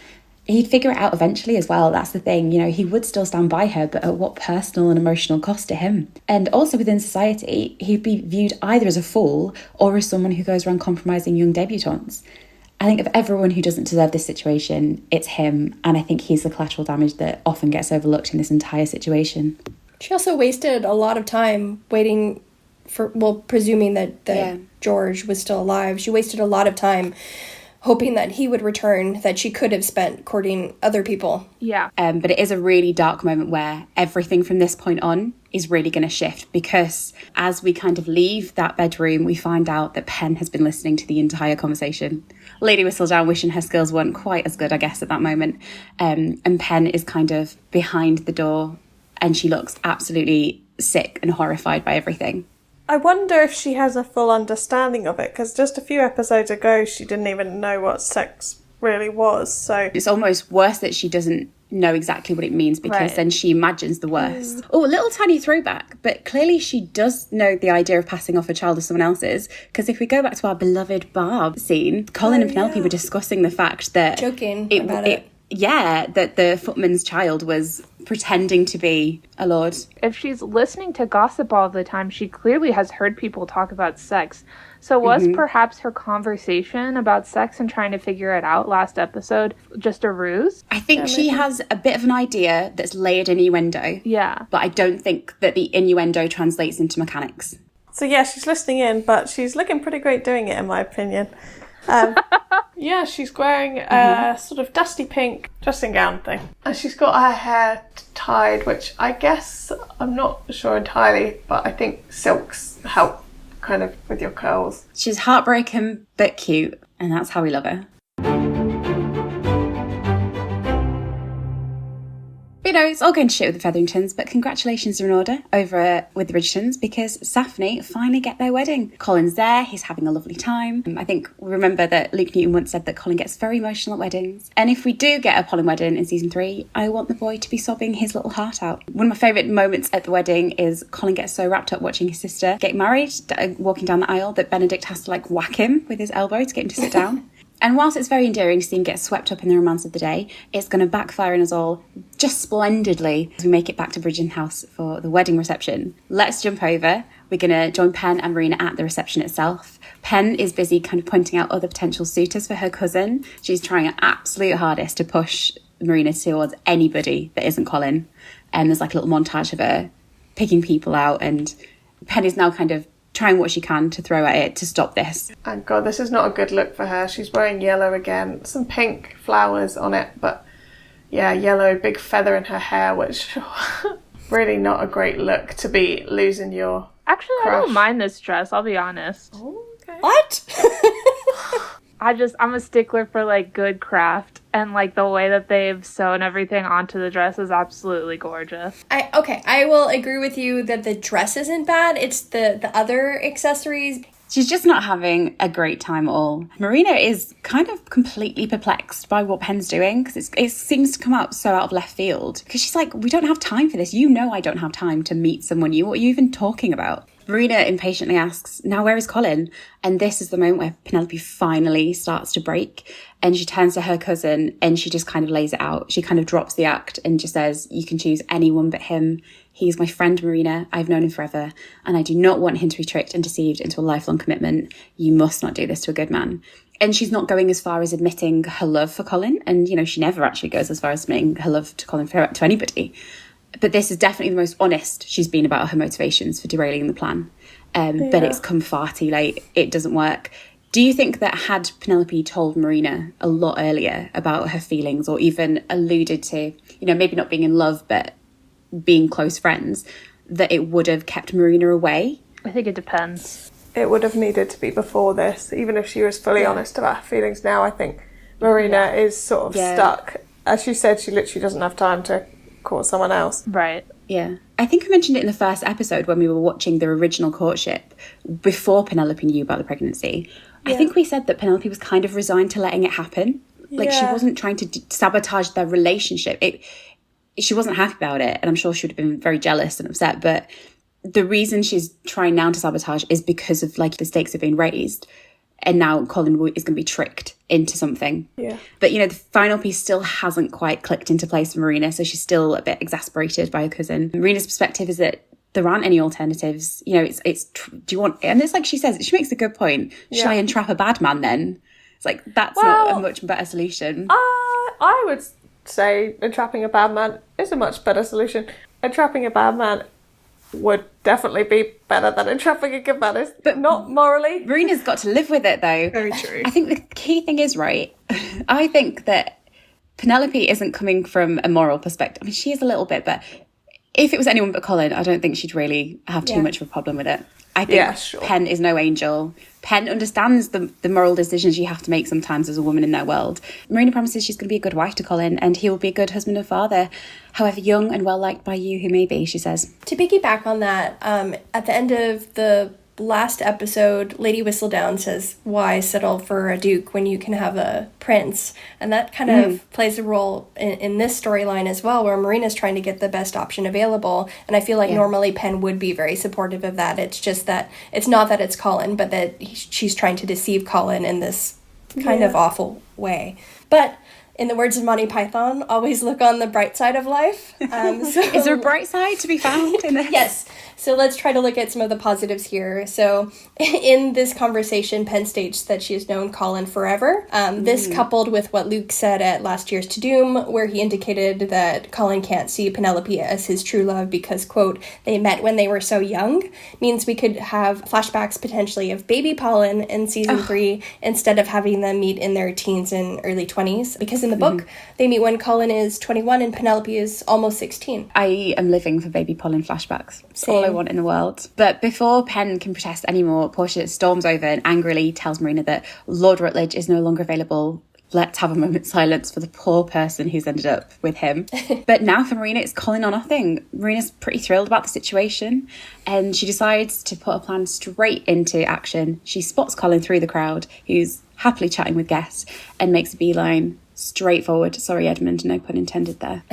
[SPEAKER 1] He'd figure it out eventually as well. That's the thing. He would still stand by her, but at what personal and emotional cost to him? And also within society, he'd be viewed either as a fool or as someone who goes around compromising young debutantes. I think of everyone who doesn't deserve this situation, it's him. And I think he's the collateral damage that often gets overlooked in this entire situation.
[SPEAKER 2] She also wasted a lot of time waiting for, presuming that George was still alive. She wasted a lot of time hoping that he would return, that she could have spent courting other people.
[SPEAKER 4] Yeah.
[SPEAKER 1] But it is a really dark moment where everything from this point on is really going to shift, because as we kind of leave that bedroom, we find out that Pen has been listening to the entire conversation. Lady Whistledown wishing her skills weren't quite as good, I guess, at that moment. And Pen is kind of behind the door and she looks absolutely sick and horrified by everything.
[SPEAKER 3] I wonder if she has a full understanding of it, because just a few episodes ago she didn't even know what sex really was, so...
[SPEAKER 1] It's almost worse that she doesn't know exactly what it means, because then she imagines the worst. Oh, a little tiny throwback, but clearly she does know the idea of passing off a child to someone else's, because if we go back to our beloved Barb scene, Colin and Penelope were discussing the fact that...
[SPEAKER 2] Joking about it.
[SPEAKER 1] Yeah, that the footman's child was pretending to be a lord.
[SPEAKER 4] If she's listening to gossip all the time, she clearly has heard people talk about sex. So was perhaps her conversation about sex and trying to figure it out last episode just a ruse?
[SPEAKER 1] I think she has a bit of an idea that's layered innuendo.
[SPEAKER 4] Yeah.
[SPEAKER 1] But I don't think that the innuendo translates into mechanics.
[SPEAKER 3] So yeah, she's listening in, but she's looking pretty great doing it, in my opinion. Yeah, she's wearing a sort of dusty pink dressing gown thing. And she's got her hair tied, which I guess, I'm not sure entirely, but I think silks help kind of with your curls.
[SPEAKER 1] She's heartbroken but cute, and that's how we love her. It's all going to shit with the Featheringtons, but congratulations are in order over with the Bridgertons, because Saphne finally get their wedding. Colin's there, he's having a lovely time. I think we remember that Luke Newton once said that Colin gets very emotional at weddings. And if we do get a Polin wedding in season 3, I want the boy to be sobbing his little heart out. One of my favourite moments at the wedding is Colin gets so wrapped up watching his sister get married, walking down the aisle, that Benedict has to whack him with his elbow to get him to sit down. And whilst it's very endearing to see him get swept up in the romance of the day, it's going to backfire on us all just splendidly as we make it back to Bridgerton House for the wedding reception. Let's jump over. We're going to join Pen and Marina at the reception itself. Pen is busy kind of pointing out other potential suitors for her cousin. She's trying her absolute hardest to push Marina towards anybody that isn't Colin. And there's a little montage of her picking people out, and Pen is now kind of trying what she can to throw at it to stop this.
[SPEAKER 3] And God, this is not a good look for her. She's wearing yellow again, some pink flowers on it, but yeah, yellow, big feather in her hair, which really not a great look to be losing your
[SPEAKER 4] Actually,
[SPEAKER 3] crush.
[SPEAKER 4] I don't mind this dress, I'll be honest.
[SPEAKER 3] Oh, okay.
[SPEAKER 2] What?
[SPEAKER 4] I'm a stickler for, like, good craft, and, like, the way that they've sewn everything onto the dress is absolutely gorgeous.
[SPEAKER 2] I will agree with you that the dress isn't bad. It's the other accessories.
[SPEAKER 1] She's just not having a great time at all. Marina is kind of completely perplexed by what Pen's doing, because it seems to come up so out of left field. Because she's like, we don't have time for this. You know I don't have time to meet someone new. What are you even talking about? Marina impatiently asks, now where is Colin? And this is the moment where Penelope finally starts to break. And she turns to her cousin and she just kind of lays it out. She kind of drops the act and just says, you can choose anyone but him. He's my friend, Marina. I've known him forever. And I do not want him to be tricked and deceived into a lifelong commitment. You must not do this to a good man. And she's not going as far as admitting her love for Colin. And, you know, she never actually goes as far as admitting her love to Colin to anybody. But this is definitely the most honest she's been about her motivations for derailing the plan. But it's come far too late. It doesn't work. Do you think that had Penelope told Marina a lot earlier about her feelings, or even alluded to, you know, maybe not being in love, but being close friends, that it would have kept Marina away?
[SPEAKER 4] I think it depends.
[SPEAKER 3] It would have needed to be before this. Even if she was fully honest about her feelings now, I think Marina is sort of stuck. As she said, she literally doesn't have time to court someone else.
[SPEAKER 4] Right.
[SPEAKER 1] Yeah. I think I mentioned it in the first episode when we were watching the original courtship before Penelope knew about the pregnancy. I think we said that Penelope was kind of resigned to letting it happen. Like, she wasn't trying to sabotage their relationship. She wasn't happy about it, and I'm sure she would have been very jealous and upset, but the reason she's trying now to sabotage is because of, like, the stakes have been raised, and now Colin is going to be tricked into something. Yeah. But, you know, the final piece still hasn't quite clicked into place for Marina, so she's still a bit exasperated by her cousin. Marina's perspective is that there aren't any alternatives. You know, it's do you want... And it's like she says, she makes a good point. Should I entrap a bad man then? It's like, that's not a much better solution.
[SPEAKER 3] I would say entrapping a bad man is a much better solution. Entrapping a bad man would definitely be better than entrapping a good man, but not morally.
[SPEAKER 1] Marina's got to live with it, though.
[SPEAKER 3] Very true.
[SPEAKER 1] I think the key thing is, right, I think that Penelope isn't coming from a moral perspective. I mean, she is a little bit, but if it was anyone but Colin, I don't think she'd really have too much of a problem with it. I think Pen is no angel. Pen understands the moral decisions you have to make sometimes as a woman in their world. Marina promises she's going to be a good wife to Colin, and he will be a good husband and father, however young and well-liked by you who may be, she says.
[SPEAKER 2] To piggyback on that, at the end of the last episode, Lady Whistledown says, why settle for a duke when you can have a prince? And that kind of plays a role in this storyline as well, where Marina's trying to get the best option available. And I feel like normally Pen would be very supportive of that. It's just that it's not that it's Colin, but that she's trying to deceive Colin in this kind of awful way. But in the words of Monty Python, always look on the bright side of life.
[SPEAKER 1] Is there a bright side to be found in this?
[SPEAKER 2] Yes. So let's try to look at some of the positives here. So in this conversation, Pen states that she has known Colin forever. This coupled with what Luke said at last year's To Doom, where he indicated that Colin can't see Penelope as his true love because, quote, they met when they were so young, means we could have flashbacks potentially of baby Polin in season 3 instead of having them meet in their teens and early 20s. Because in the book, they meet when Colin is 21 and Penelope is almost 16.
[SPEAKER 1] I am living for baby Polin flashbacks. It's all I want in the world. But before Pen can protest anymore, Portia storms over and angrily tells Marina that Lord Rutledge is no longer available. Let's have a moment's silence for the poor person who's ended up with him. But now for Marina, it's Colin or nothing. Marina's pretty thrilled about the situation, and she decides to put a plan straight into action. She spots Colin through the crowd, who's happily chatting with guests, and makes a beeline straight forward. Sorry, Edmund, no pun intended there.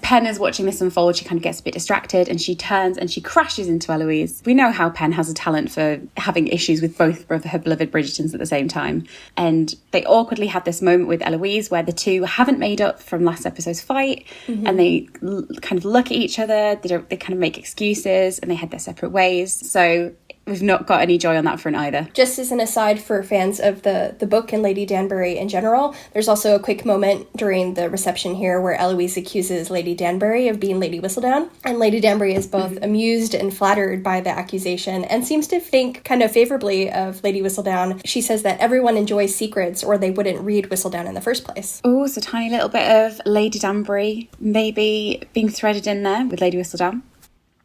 [SPEAKER 1] Pen is watching this unfold. She kind of gets a bit distracted and she turns and she crashes into Eloise. We know how Pen has a talent for having issues with both of her beloved Bridgertons at the same time. And they awkwardly have this moment with Eloise where the two haven't made up from last episode's fight, and they kind of look at each other. They kind of make excuses and they head their separate ways. So we've not got any joy on that front either.
[SPEAKER 2] Just as an aside for fans of the book and Lady Danbury in general, there's also a quick moment during the reception here where Eloise accuses Lady Danbury of being Lady Whistledown. And Lady Danbury is both amused and flattered by the accusation and seems to think kind of favorably of Lady Whistledown. She says that everyone enjoys secrets or they wouldn't read Whistledown in the first place.
[SPEAKER 1] Oh, so a tiny little bit of Lady Danbury maybe being threaded in there with Lady Whistledown.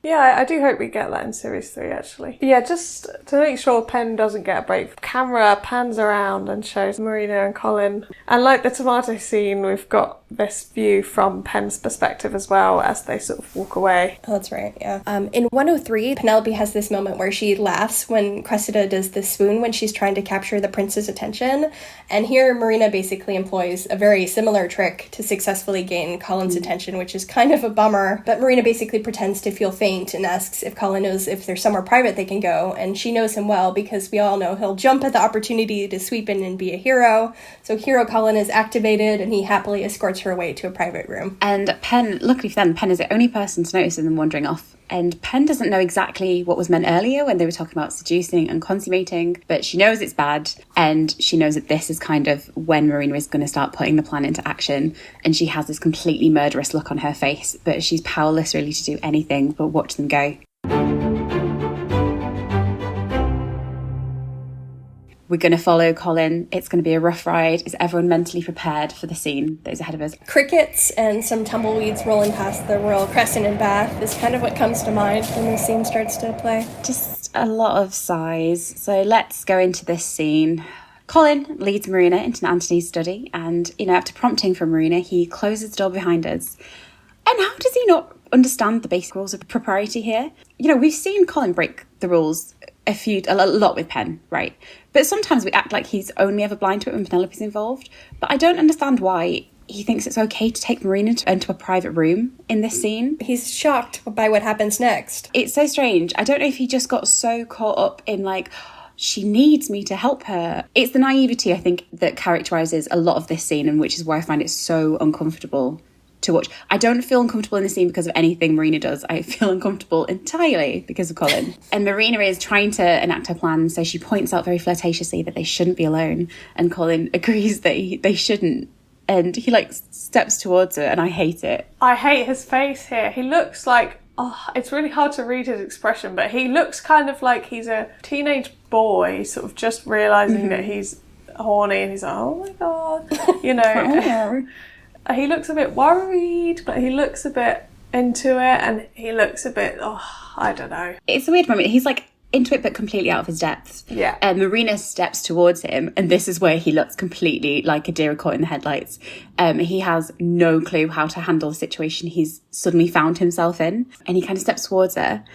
[SPEAKER 3] Yeah, I do hope we get that in series 3, actually. Yeah, just to make sure Penn doesn't get a break. Camera pans around and shows Marina and Colin. And like the tomato scene, we've got this view from Penn's perspective as well as they sort of walk away.
[SPEAKER 2] Oh, that's right, yeah. In 103, Penelope has this moment where she laughs when Cressida does the swoon when she's trying to capture the prince's attention. And here, Marina basically employs a very similar trick to successfully gain Colin's attention, which is kind of a bummer. But Marina basically pretends to feel faint and asks if Colin knows if there's somewhere private they can go, and she knows him well because we all know he'll jump at the opportunity to sweep in and be a hero. So hero Colin is activated and he happily escorts her away to a private room.
[SPEAKER 1] And Penn, luckily for them, Penn is the only person to notice them wandering off. And Penn doesn't know exactly what was meant earlier when they were talking about seducing and consummating, but she knows it's bad, and she knows that this is kind of when Marina is going to start putting the plan into action, and she has this completely murderous look on her face, but she's powerless really to do anything but watch them go. We're going to follow Colin. It's going to be a rough ride. Is everyone mentally prepared for the scene that is ahead of us?
[SPEAKER 2] Crickets and some tumbleweeds rolling past the Royal Crescent in Bath is kind of what comes to mind when the scene starts to play.
[SPEAKER 1] Just a lot of sighs. So let's go into this scene. Colin leads Marina into Antony's study, and, after prompting from Marina, he closes the door behind us. And how does he not understand the basic rules of propriety here? We've seen Colin break the rules a lot with Penn, right? But sometimes we act like he's only ever blind to it when Penelope's involved. But I don't understand why he thinks it's okay to take Marina into a private room in this scene.
[SPEAKER 2] He's shocked by what happens next.
[SPEAKER 1] It's so strange. I don't know if he just got so caught up in she needs me to help her. It's the naivety, I think, that characterises a lot of this scene, and which is why I find it so uncomfortable to watch. I don't feel uncomfortable in the scene because of anything Marina does. I feel uncomfortable entirely because of Colin. And Marina is trying to enact her plan, so she points out very flirtatiously that they shouldn't be alone, and Colin agrees that they shouldn't. And he steps towards her, and I hate it.
[SPEAKER 3] I hate his face here. He looks like, it's really hard to read his expression, but he looks kind of like he's a teenage boy sort of just realising that he's horny, and he's like, oh my God, He looks a bit worried, but he looks a bit into it, and he looks a bit, I don't know. It's
[SPEAKER 1] a weird moment. He's into it, but completely out of his depths.
[SPEAKER 3] Yeah.
[SPEAKER 1] And Marina steps towards him, and this is where he looks completely like a deer caught in the headlights. He has no clue how to handle the situation he's suddenly found himself in, and he kind of steps towards her,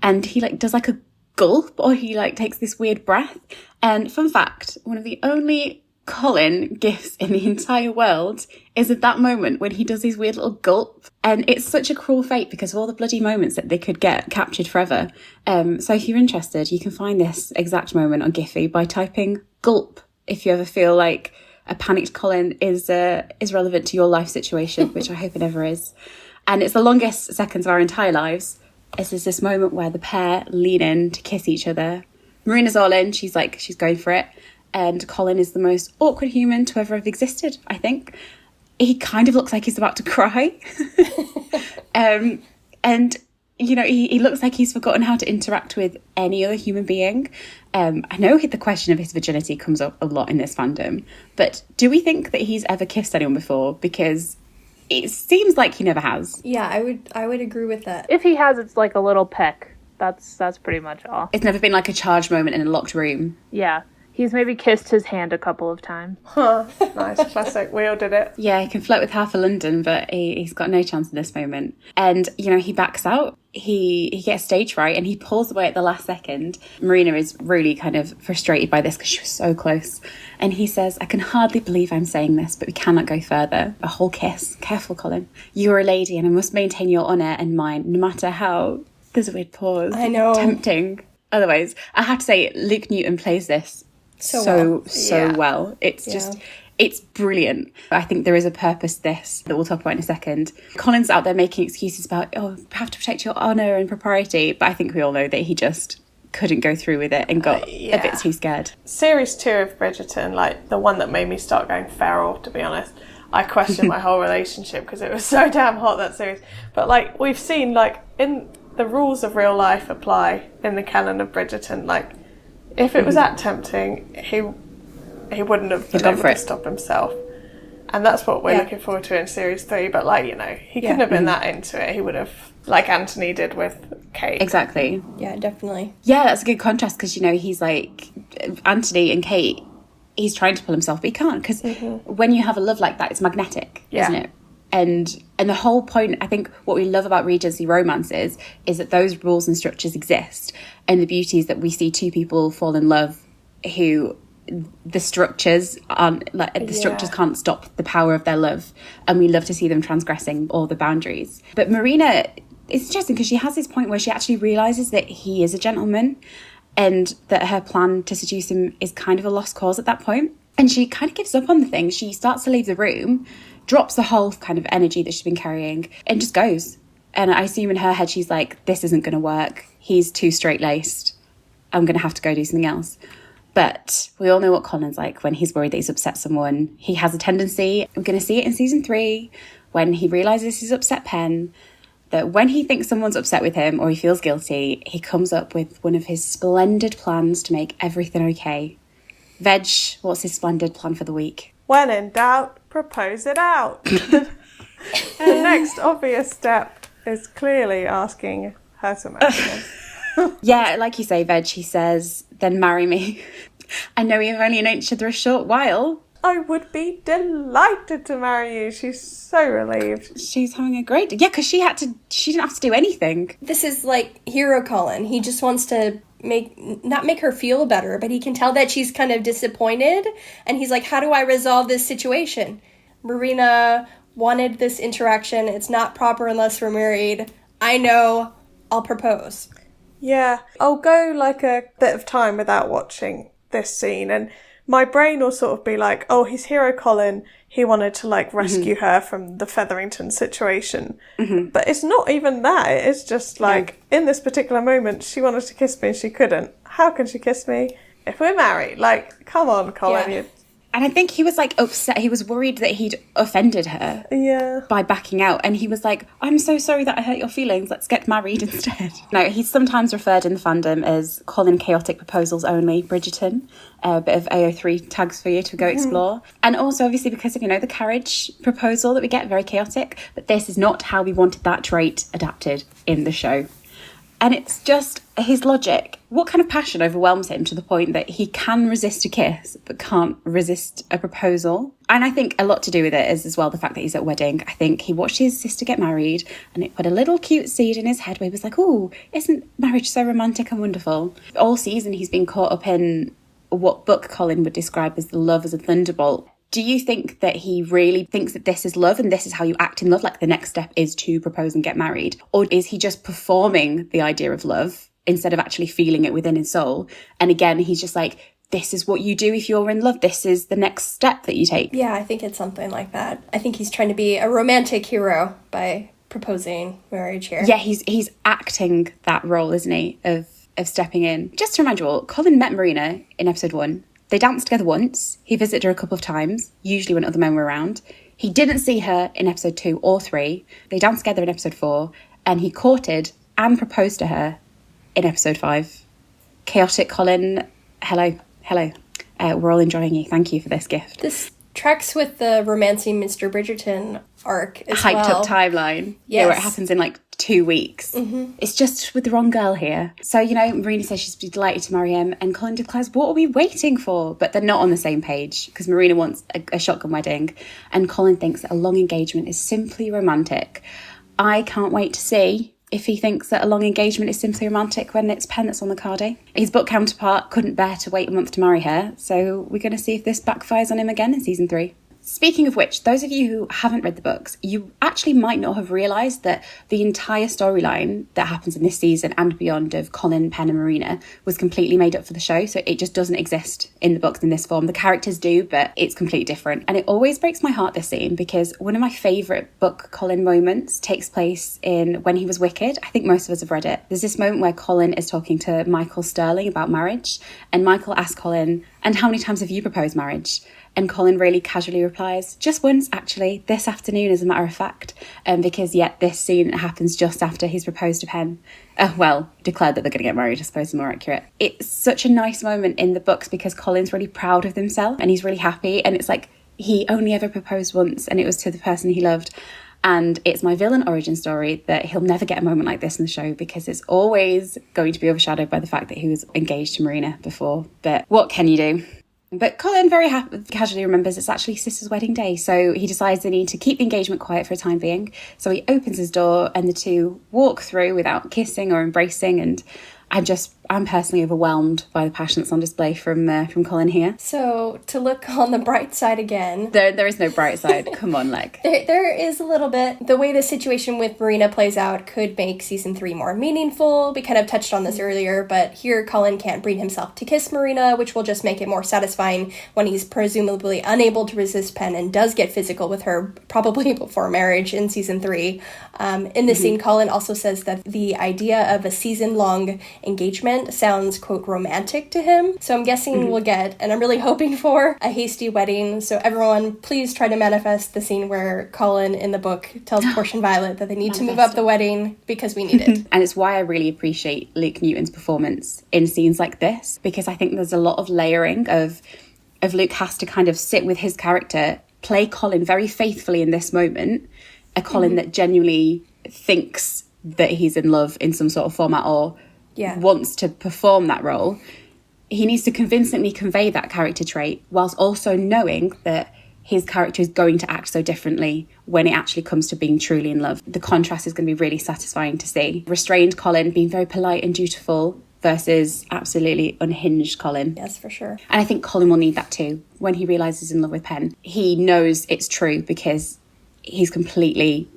[SPEAKER 1] and he does a gulp, or he takes this weird breath. And fun fact, one of the only Colin gifts in the entire world is at that moment when he does his weird little gulp, and it's such a cruel fate because of all the bloody moments that they could get captured forever. So if you're interested, you can find this exact moment on Giphy by typing gulp if you ever feel like a panicked Colin is relevant to your life situation, which I hope it never is. And it's the longest seconds of our entire lives. It's this moment where the pair lean in to kiss each other. Marina's all in, she's going for it. And Colin is the most awkward human to ever have existed, I think. He kind of looks like he's about to cry. And, he looks like he's forgotten how to interact with any other human being. I know the question of his virginity comes up a lot in this fandom, but do we think that he's ever kissed anyone before? Because it seems like he never has.
[SPEAKER 2] Yeah, I would agree with that.
[SPEAKER 4] If he has, it's like a little peck. That's pretty much all.
[SPEAKER 1] It's never been a charged moment in a locked room.
[SPEAKER 4] Yeah. He's maybe kissed his hand a couple of times.
[SPEAKER 3] Huh. Nice. Classic. We all did it.
[SPEAKER 1] Yeah, he can flirt with half of London, but he's got no chance in this moment. And, he backs out. He gets stage fright, and he pulls away at the last second. Marina is really kind of frustrated by this because she was so close. And he says, I can hardly believe I'm saying this, but we cannot go further. A whole kiss. Careful, Colin. You are a lady, and I must maintain your honour and mine, no matter how... There's a weird pause.
[SPEAKER 2] I know.
[SPEAKER 1] Tempting. Otherwise, I have to say, Luke Newton plays this so well. It's just, it's brilliant. I think there is a purpose to this that we'll talk about in a second. Colin's out there making excuses about, have to protect your honour and propriety, but I think we all know that he just couldn't go through with it and got a bit too scared.
[SPEAKER 3] Series 2 of Bridgerton, the one that made me start going feral, to be honest. I questioned my whole relationship because it was so damn hot, that series. But we've seen, in the rules of real life apply in the canon of Bridgerton. If it was that tempting, he wouldn't have been able to stop himself. And that's what we're looking forward to in Series 3. But, he couldn't have been that into it. He would have, like Anthony did with cake.
[SPEAKER 1] Exactly.
[SPEAKER 2] Yeah, definitely.
[SPEAKER 1] Yeah, that's a good contrast because, you know, he's like, Anthony and Kate, he's trying to pull himself, but he can't because when you have a love like that, it's magnetic, isn't it? And the whole point, I think what we love about Regency romances is that those rules and structures exist. And the beauty is that we see two people fall in love who the structures aren't, like, the structures can't stop the power of their love. And we love to see them transgressing all the boundaries. But Marina, it's interesting because she has this point where she actually realises that he is a gentleman and that her plan to seduce him is kind of a lost cause at that point. And she kind of gives up on the thing. She starts to leave the room, drops the whole kind of energy that she's been carrying and just goes. And I assume in her head, she's like, this isn't going to work. He's too straight-laced. I'm going to have to go do something else. But we all know what Colin's like when he's worried that he's upset someone. He has a tendency, we're going to see it in season 3, when he realises he's upset Penn, that when he thinks someone's upset with him or he feels guilty, he comes up with one of his splendid plans to make everything okay. Veg, what's his splendid plan for the week?
[SPEAKER 3] When in doubt, propose it out. The next obvious step is clearly asking her to marry him.
[SPEAKER 1] Yeah, like you say, Veg, he says, then marry me. I know we've only known each other a short while.
[SPEAKER 3] I would be delighted to marry you. She's so relieved.
[SPEAKER 1] She's having a great... Yeah, because she didn't have to do anything.
[SPEAKER 2] This is like hero Colin. He just wants to not make her feel better, but he can tell that she's kind of disappointed. And he's like, how do I resolve this situation? Marina wanted this interaction. It's not proper unless we're married. I know. I'll propose.
[SPEAKER 3] Yeah, I'll go like a bit of time without watching this scene and my brain will sort of be like, oh, he's hero Colin. He wanted to like rescue her from the Featherington situation. But it's not even that. It's just like in this particular moment, she wanted to kiss me and she couldn't. How can she kiss me if we're married? Like, come on, Colin.
[SPEAKER 1] Yeah. And I think he was like upset. He was worried that he'd offended her by backing out. And he was like, I'm so sorry that I hurt your feelings. Let's get married instead. No, he's sometimes referred in the fandom as Colin Chaotic Proposals Only, Bridgerton. A bit of AO3 tags for you to go explore. And also, obviously, because of, you know, the carriage proposal that we get, very chaotic. But this is not how we wanted that trait adapted in the show. And it's just his logic. What kind of passion overwhelms him to the point that he can resist a kiss but can't resist a proposal? And I think a lot to do with it is as well the fact that he's at a wedding. I think he watched his sister get married and it put a little cute seed in his head where he was like, oh, isn't marriage so romantic and wonderful? All season he's been caught up in what book Colin would describe as the love as a thunderbolt. Do you think that he really thinks that this is love and this is how you act in love? Like the next step is to propose and get married? Or is he just performing the idea of love instead of actually feeling it within his soul? And again, he's just like, this is what you do if you're in love. This is the next step that you take.
[SPEAKER 2] Yeah, I think it's something like that. I think he's trying to be a romantic hero by proposing marriage here.
[SPEAKER 1] Yeah, he's acting that role, isn't he, of stepping in. Just to remind you all, Colin met Marina in episode 1. They danced together once. He visited her a couple of times, usually when other men were around. He didn't see her in episode 2 or 3. They danced together in episode 4. And he courted and proposed to her in episode 5. Chaotic Colin, hello. We're all enjoying you. Thank you for this gift.
[SPEAKER 2] This tracks with the romancing Mr. Bridgerton arc as
[SPEAKER 1] Hyped
[SPEAKER 2] well.
[SPEAKER 1] up timeline.
[SPEAKER 2] Yes.
[SPEAKER 1] Yeah, where it happens in like 2 weeks. It's just with the wrong girl here. So, you know, Marina says she's delighted to marry him and Colin declares, what are we waiting for? But they're not on the same page because Marina wants a shotgun wedding and Colin thinks that a long engagement is simply romantic. I can't wait to see if he thinks that a long engagement is simply romantic when it's Penn that's on the card. His book counterpart couldn't bear to wait a month to marry her, so we're going to see if this backfires on him again in season 3. Speaking of which, those of you who haven't read the books, you actually might not have realised that the entire storyline that happens in this season and beyond of Colin, Penn and Marina was completely made up for the show. So it just doesn't exist in the books in this form. The characters do, but it's completely different. And it always breaks my heart, this scene, because one of my favourite book Colin moments takes place in When He Was Wicked. I think most of us have read it. There's this moment where Colin is talking to Michael Sterling about marriage. And Michael asks Colin, and how many times have you proposed marriage? And Colin really casually replies, just once, actually, this afternoon, as a matter of fact. Because, yet this scene happens just after he's proposed to Penn. Declared that they're going to get married, I suppose is more accurate. It's such a nice moment in the books because Colin's really proud of himself and he's really happy. And it's like he only ever proposed once and it was to the person he loved. And it's my villain origin story that he'll never get a moment like this in the show because it's always going to be overshadowed by the fact that he was engaged to Marina before. But what can you do? But Colin very casually remembers it's actually Sister's wedding day, so he decides they need to keep the engagement quiet for a time being. So he opens his door and the two walk through without kissing or embracing, and I'm personally overwhelmed by the passion that's on display from Colin here.
[SPEAKER 2] So, to look on the bright side again...
[SPEAKER 1] There is no bright side. Come on,
[SPEAKER 2] There is a little bit. The way the situation with Marina plays out could make season 3 more meaningful. We kind of touched on this earlier, but here Colin can't bring himself to kiss Marina, which will just make it more satisfying when he's presumably unable to resist Penn and does get physical with her, probably before marriage in season 3. In this scene, Colin also says that the idea of a season-long engagement sounds, quote, romantic to him. So I'm guessing we'll get, and I'm really hoping for, a hasty wedding. So everyone, please try to manifest the scene where Colin in the book tells Portia and Violet that they need to move up the wedding because we need it.
[SPEAKER 1] And it's why I really appreciate Luke Newton's performance in scenes like this, because I think there's a lot of layering of Luke has to kind of sit with his character, play Colin very faithfully in this moment, a Colin that genuinely thinks that he's in love in some sort of format or wants to perform that role. He needs to convincingly convey that character trait whilst also knowing that his character is going to act so differently when it actually comes to being truly in love. The contrast is going to be really satisfying to see. Restrained Colin being very polite and dutiful versus absolutely unhinged Colin.
[SPEAKER 2] Yes, for sure.
[SPEAKER 1] And I think Colin will need that too. When he realises he's in love with Penn, he knows it's true because he's completely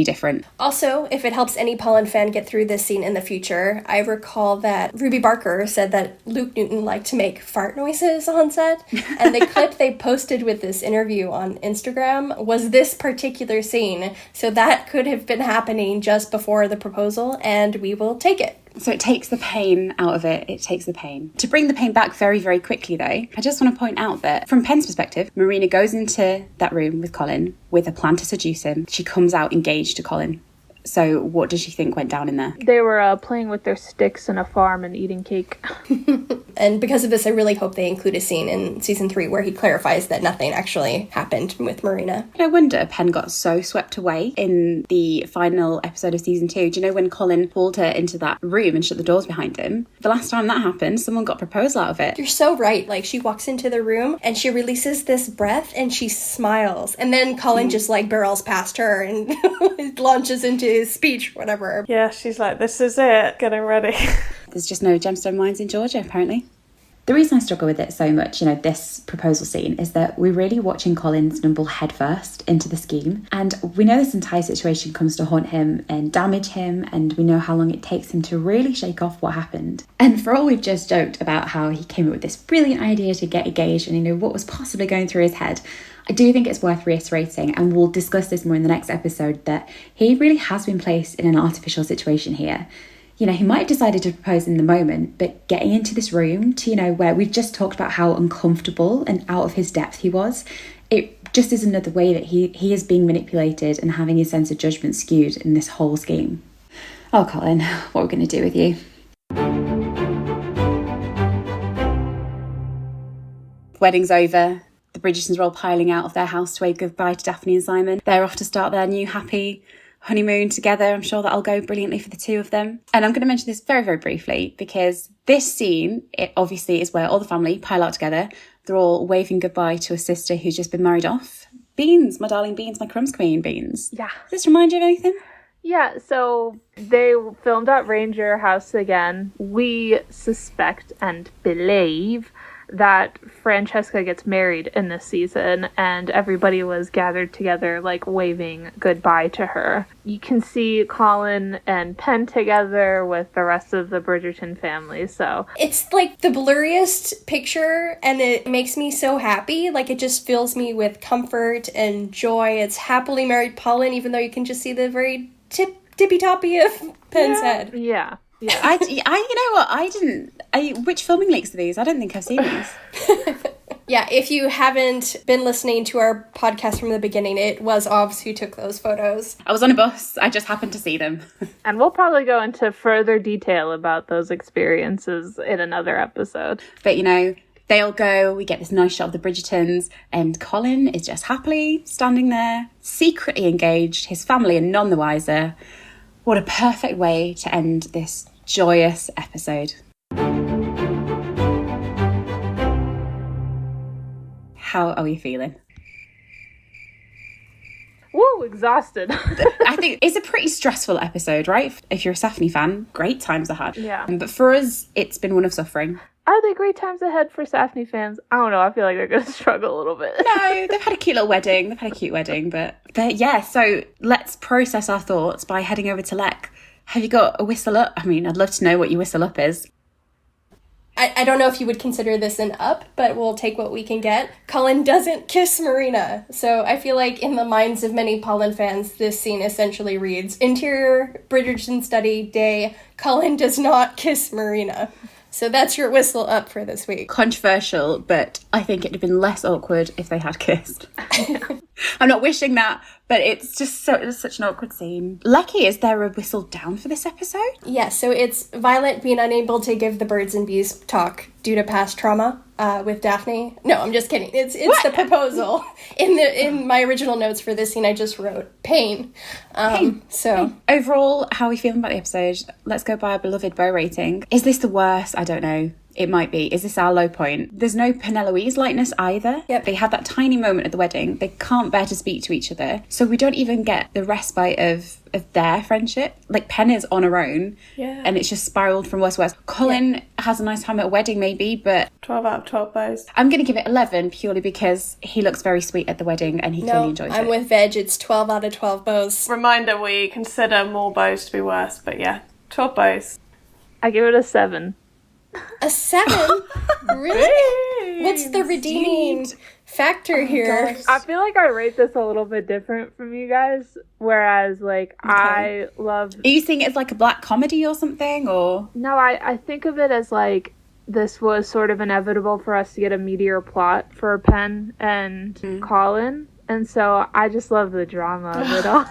[SPEAKER 1] different.
[SPEAKER 2] Also, if it helps any Polin fan get through this scene in the future, I recall that Ruby Barker said that Luke Newton liked to make fart noises on set, and the clip they posted with this interview on Instagram was this particular scene, so that could have been happening just before the proposal, and we will take it.
[SPEAKER 1] So it takes the pain out of it. It takes the pain. To bring the pain back very, very quickly, though, I just want to point out that from Penn's perspective, Marina goes into that room with Colin with a plan to seduce him. She comes out engaged to Colin. So what does she think went down in there?
[SPEAKER 4] They were playing with their sticks in a farm and eating cake.
[SPEAKER 2] And because of this, I really hope they include a scene in season 3 where he clarifies that nothing actually happened with Marina.
[SPEAKER 1] I wonder Penn got so swept away in the final episode of season 2. Do you know when Colin pulled her into that room and shut the doors behind him? The last time that happened, someone got a proposal out of it.
[SPEAKER 2] You're so right. Like, she walks into the room and she releases this breath and she smiles. And then Colin just, like, barrels past her and launches into his speech, whatever.
[SPEAKER 3] Yeah, she's like, this is it, getting ready.
[SPEAKER 1] There's just no gemstone mines in Georgia, apparently. The reason I struggle with it so much, this proposal scene, is that we're really watching Colin stumble headfirst into the scheme. And we know this entire situation comes to haunt him and damage him, and we know how long it takes him to really shake off what happened. And for all we've just joked about how he came up with this brilliant idea to get engaged and, what was possibly going through his head, I do think it's worth reiterating, and we'll discuss this more in the next episode, that he really has been placed in an artificial situation here. He might have decided to propose in the moment, but getting into this room to, where we've just talked about how uncomfortable and out of his depth he was, it just is another way that he is being manipulated and having his sense of judgment skewed in this whole scheme. Oh, Colin, what are we going to do with you? Wedding's over. The Bridgertons are all piling out of their house to wave goodbye to Daphne and Simon. They're off to start their new happy honeymoon together. I'm sure that'll go brilliantly for the two of them. And I'm going to mention this very, very briefly because this scene, it obviously is where all the family pile out together. They're all waving goodbye to a sister who's just been married off. Beans, my darling Beans, my Crumbs queen Beans.
[SPEAKER 4] Yeah.
[SPEAKER 1] Does this remind you of anything?
[SPEAKER 4] Yeah, so they filmed at Ranger House again. We suspect and believe that Francesca gets married in this season, and everybody was gathered together, waving goodbye to her. You can see Colin and Penn together with the rest of the Bridgerton family, so...
[SPEAKER 2] It's, the blurriest picture, and it makes me so happy. It just fills me with comfort and joy. It's happily married Polin, even though you can just see the very tippy-toppy of Penn's head.
[SPEAKER 4] Yeah. Yeah.
[SPEAKER 1] I which filming leaks are these? I don't think I've seen these.
[SPEAKER 2] Yeah, if you haven't been listening to our podcast from the beginning, it was Obs who took those photos.
[SPEAKER 1] I was on a bus. I just happened to see them.
[SPEAKER 4] And we'll probably go into further detail about those experiences in another episode.
[SPEAKER 1] But, They all go, we get this nice shot of the Bridgertons, and Colin is just happily standing there, secretly engaged. His family are none the wiser. What a perfect way to end this joyous episode. How are we feeling?
[SPEAKER 4] Woo, exhausted.
[SPEAKER 1] I think it's a pretty stressful episode, right? If you're a S1E5 fan, great times ahead.
[SPEAKER 4] Yeah.
[SPEAKER 1] But for us, it's been one of suffering.
[SPEAKER 4] Are they great times ahead for S1E5 fans? I don't know. I feel like they're going to struggle a little bit.
[SPEAKER 1] No, they've had a cute little wedding. But yeah, so let's process our thoughts by heading over to Lek. Have you got a whistle up? I mean, I'd love to know what your whistle up is.
[SPEAKER 2] I don't know if you would consider this an up, but we'll take what we can get. Colin doesn't kiss Marina. So I feel like in the minds of many Polin fans, this scene essentially reads, Interior Bridgerton study day, Colin does not kiss Marina. So that's your whistle up for this week.
[SPEAKER 1] Controversial, but I think it'd have been less awkward if they had kissed. I'm not wishing that, but it's such an awkward scene. Lucky, is there a whistle down for this episode?
[SPEAKER 2] Yeah, so it's Violet being unable to give the birds and bees talk due to past trauma with Daphne. No, I'm just kidding. It's the proposal. In my original notes for this scene, I just wrote pain.
[SPEAKER 1] Pain. Overall, how are we feeling about the episode? Let's go by our beloved Bo rating. Is this the worst? I don't know. It might be. Is this our low point? There's no Penelope's lightness either.
[SPEAKER 2] Yep.
[SPEAKER 1] They had that tiny moment at the wedding. They can't bear to speak to each other. So we don't even get the respite of their friendship. Like, Pen is on her own.
[SPEAKER 3] Yeah.
[SPEAKER 1] And it's just spiraled from worse to worse. Colin has a nice time at a wedding maybe, but
[SPEAKER 3] 12 out of 12 bows.
[SPEAKER 1] I'm going to give it 11 purely because he looks very sweet at the wedding and he clearly enjoys it.
[SPEAKER 2] I'm with Veg. It's 12 out of 12 bows.
[SPEAKER 3] Reminder, we consider more bows to be worse, but yeah, 12 bows.
[SPEAKER 4] I give it a 7.
[SPEAKER 2] A 7? Really? What's the redeeming factor here?
[SPEAKER 4] I feel like I rate this a little bit different from you guys, whereas, like, I love...
[SPEAKER 1] Are you seeing it as like a black comedy or something, or...?
[SPEAKER 4] No, I think of it as, like, this was sort of inevitable for us to get a meatier plot for Pen and Colin, and so I just love the drama of it all.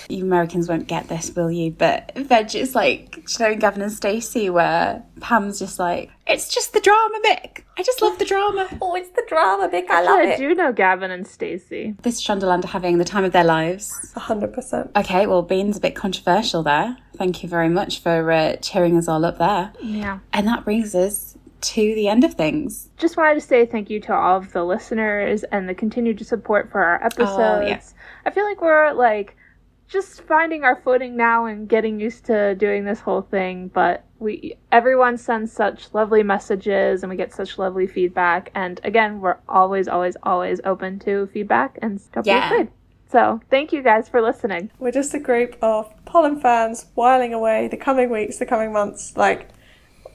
[SPEAKER 1] You Americans won't get this, will you? But Veg is like, showing Gavin and Stacey where Pam's just like, it's just the drama, Mick. I just love the drama.
[SPEAKER 2] Oh, it's the drama, Mick. I love
[SPEAKER 4] I
[SPEAKER 2] it.
[SPEAKER 4] do know Gavin and Stacey.
[SPEAKER 1] This Shondaland are having the time of their lives.
[SPEAKER 3] 100%.
[SPEAKER 1] Okay, well, Bean's a bit controversial there. Thank you very much for cheering us all up there.
[SPEAKER 4] Yeah.
[SPEAKER 1] And that brings us to the end of things.
[SPEAKER 4] Just wanted to say thank you to all of the listeners and the continued support for our episodes.
[SPEAKER 1] Oh, yeah.
[SPEAKER 4] I feel like we're, like, just finding our footing now and getting used to doing this whole thing, but everyone sends such lovely messages and we get such lovely feedback, and again, we're always open to feedback, and don't be afraid. So thank you guys for listening.
[SPEAKER 3] We're just a group of Polin fans whiling away the coming weeks, the coming months. Like,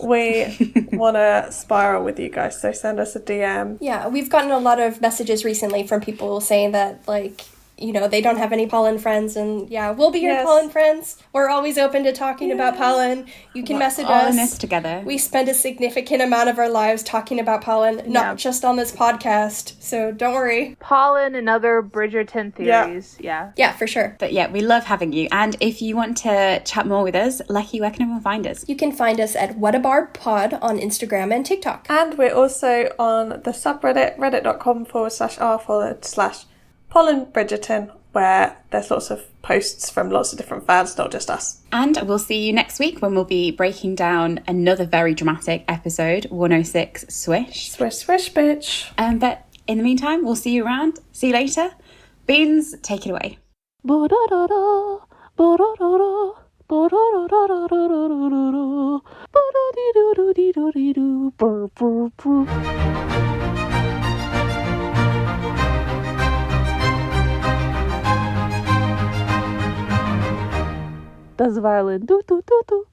[SPEAKER 3] we want to spiral with you guys, so send us a DM.
[SPEAKER 2] Yeah, we've gotten a lot of messages recently from people saying that, like, you know, they don't have any Polin friends, and we'll be your Polin friends. We're always open to talking about Polin. You can message
[SPEAKER 1] all in
[SPEAKER 2] us.
[SPEAKER 1] this together.
[SPEAKER 2] We spend a significant amount of our lives talking about Polin, not just on this podcast, so don't worry.
[SPEAKER 4] Polin and other Bridgerton theories. Yeah,
[SPEAKER 2] for sure.
[SPEAKER 1] But yeah, we love having you. And if you want to chat more with us, Lecky, where can everyone find us?
[SPEAKER 2] You can find us at What a Barb Pod on Instagram and TikTok.
[SPEAKER 3] And we're also on the subreddit, reddit.com/r/Polin Bridgerton, where there's lots of posts from lots of different fans, not just us.
[SPEAKER 1] And we'll see you next week when we'll be breaking down another very dramatic episode, 106 Swish.
[SPEAKER 3] Swish, swish, bitch.
[SPEAKER 1] But in the meantime, we'll see you around. See you later. Beans, take it away.
[SPEAKER 4] Das Violin. Du, du, du, du.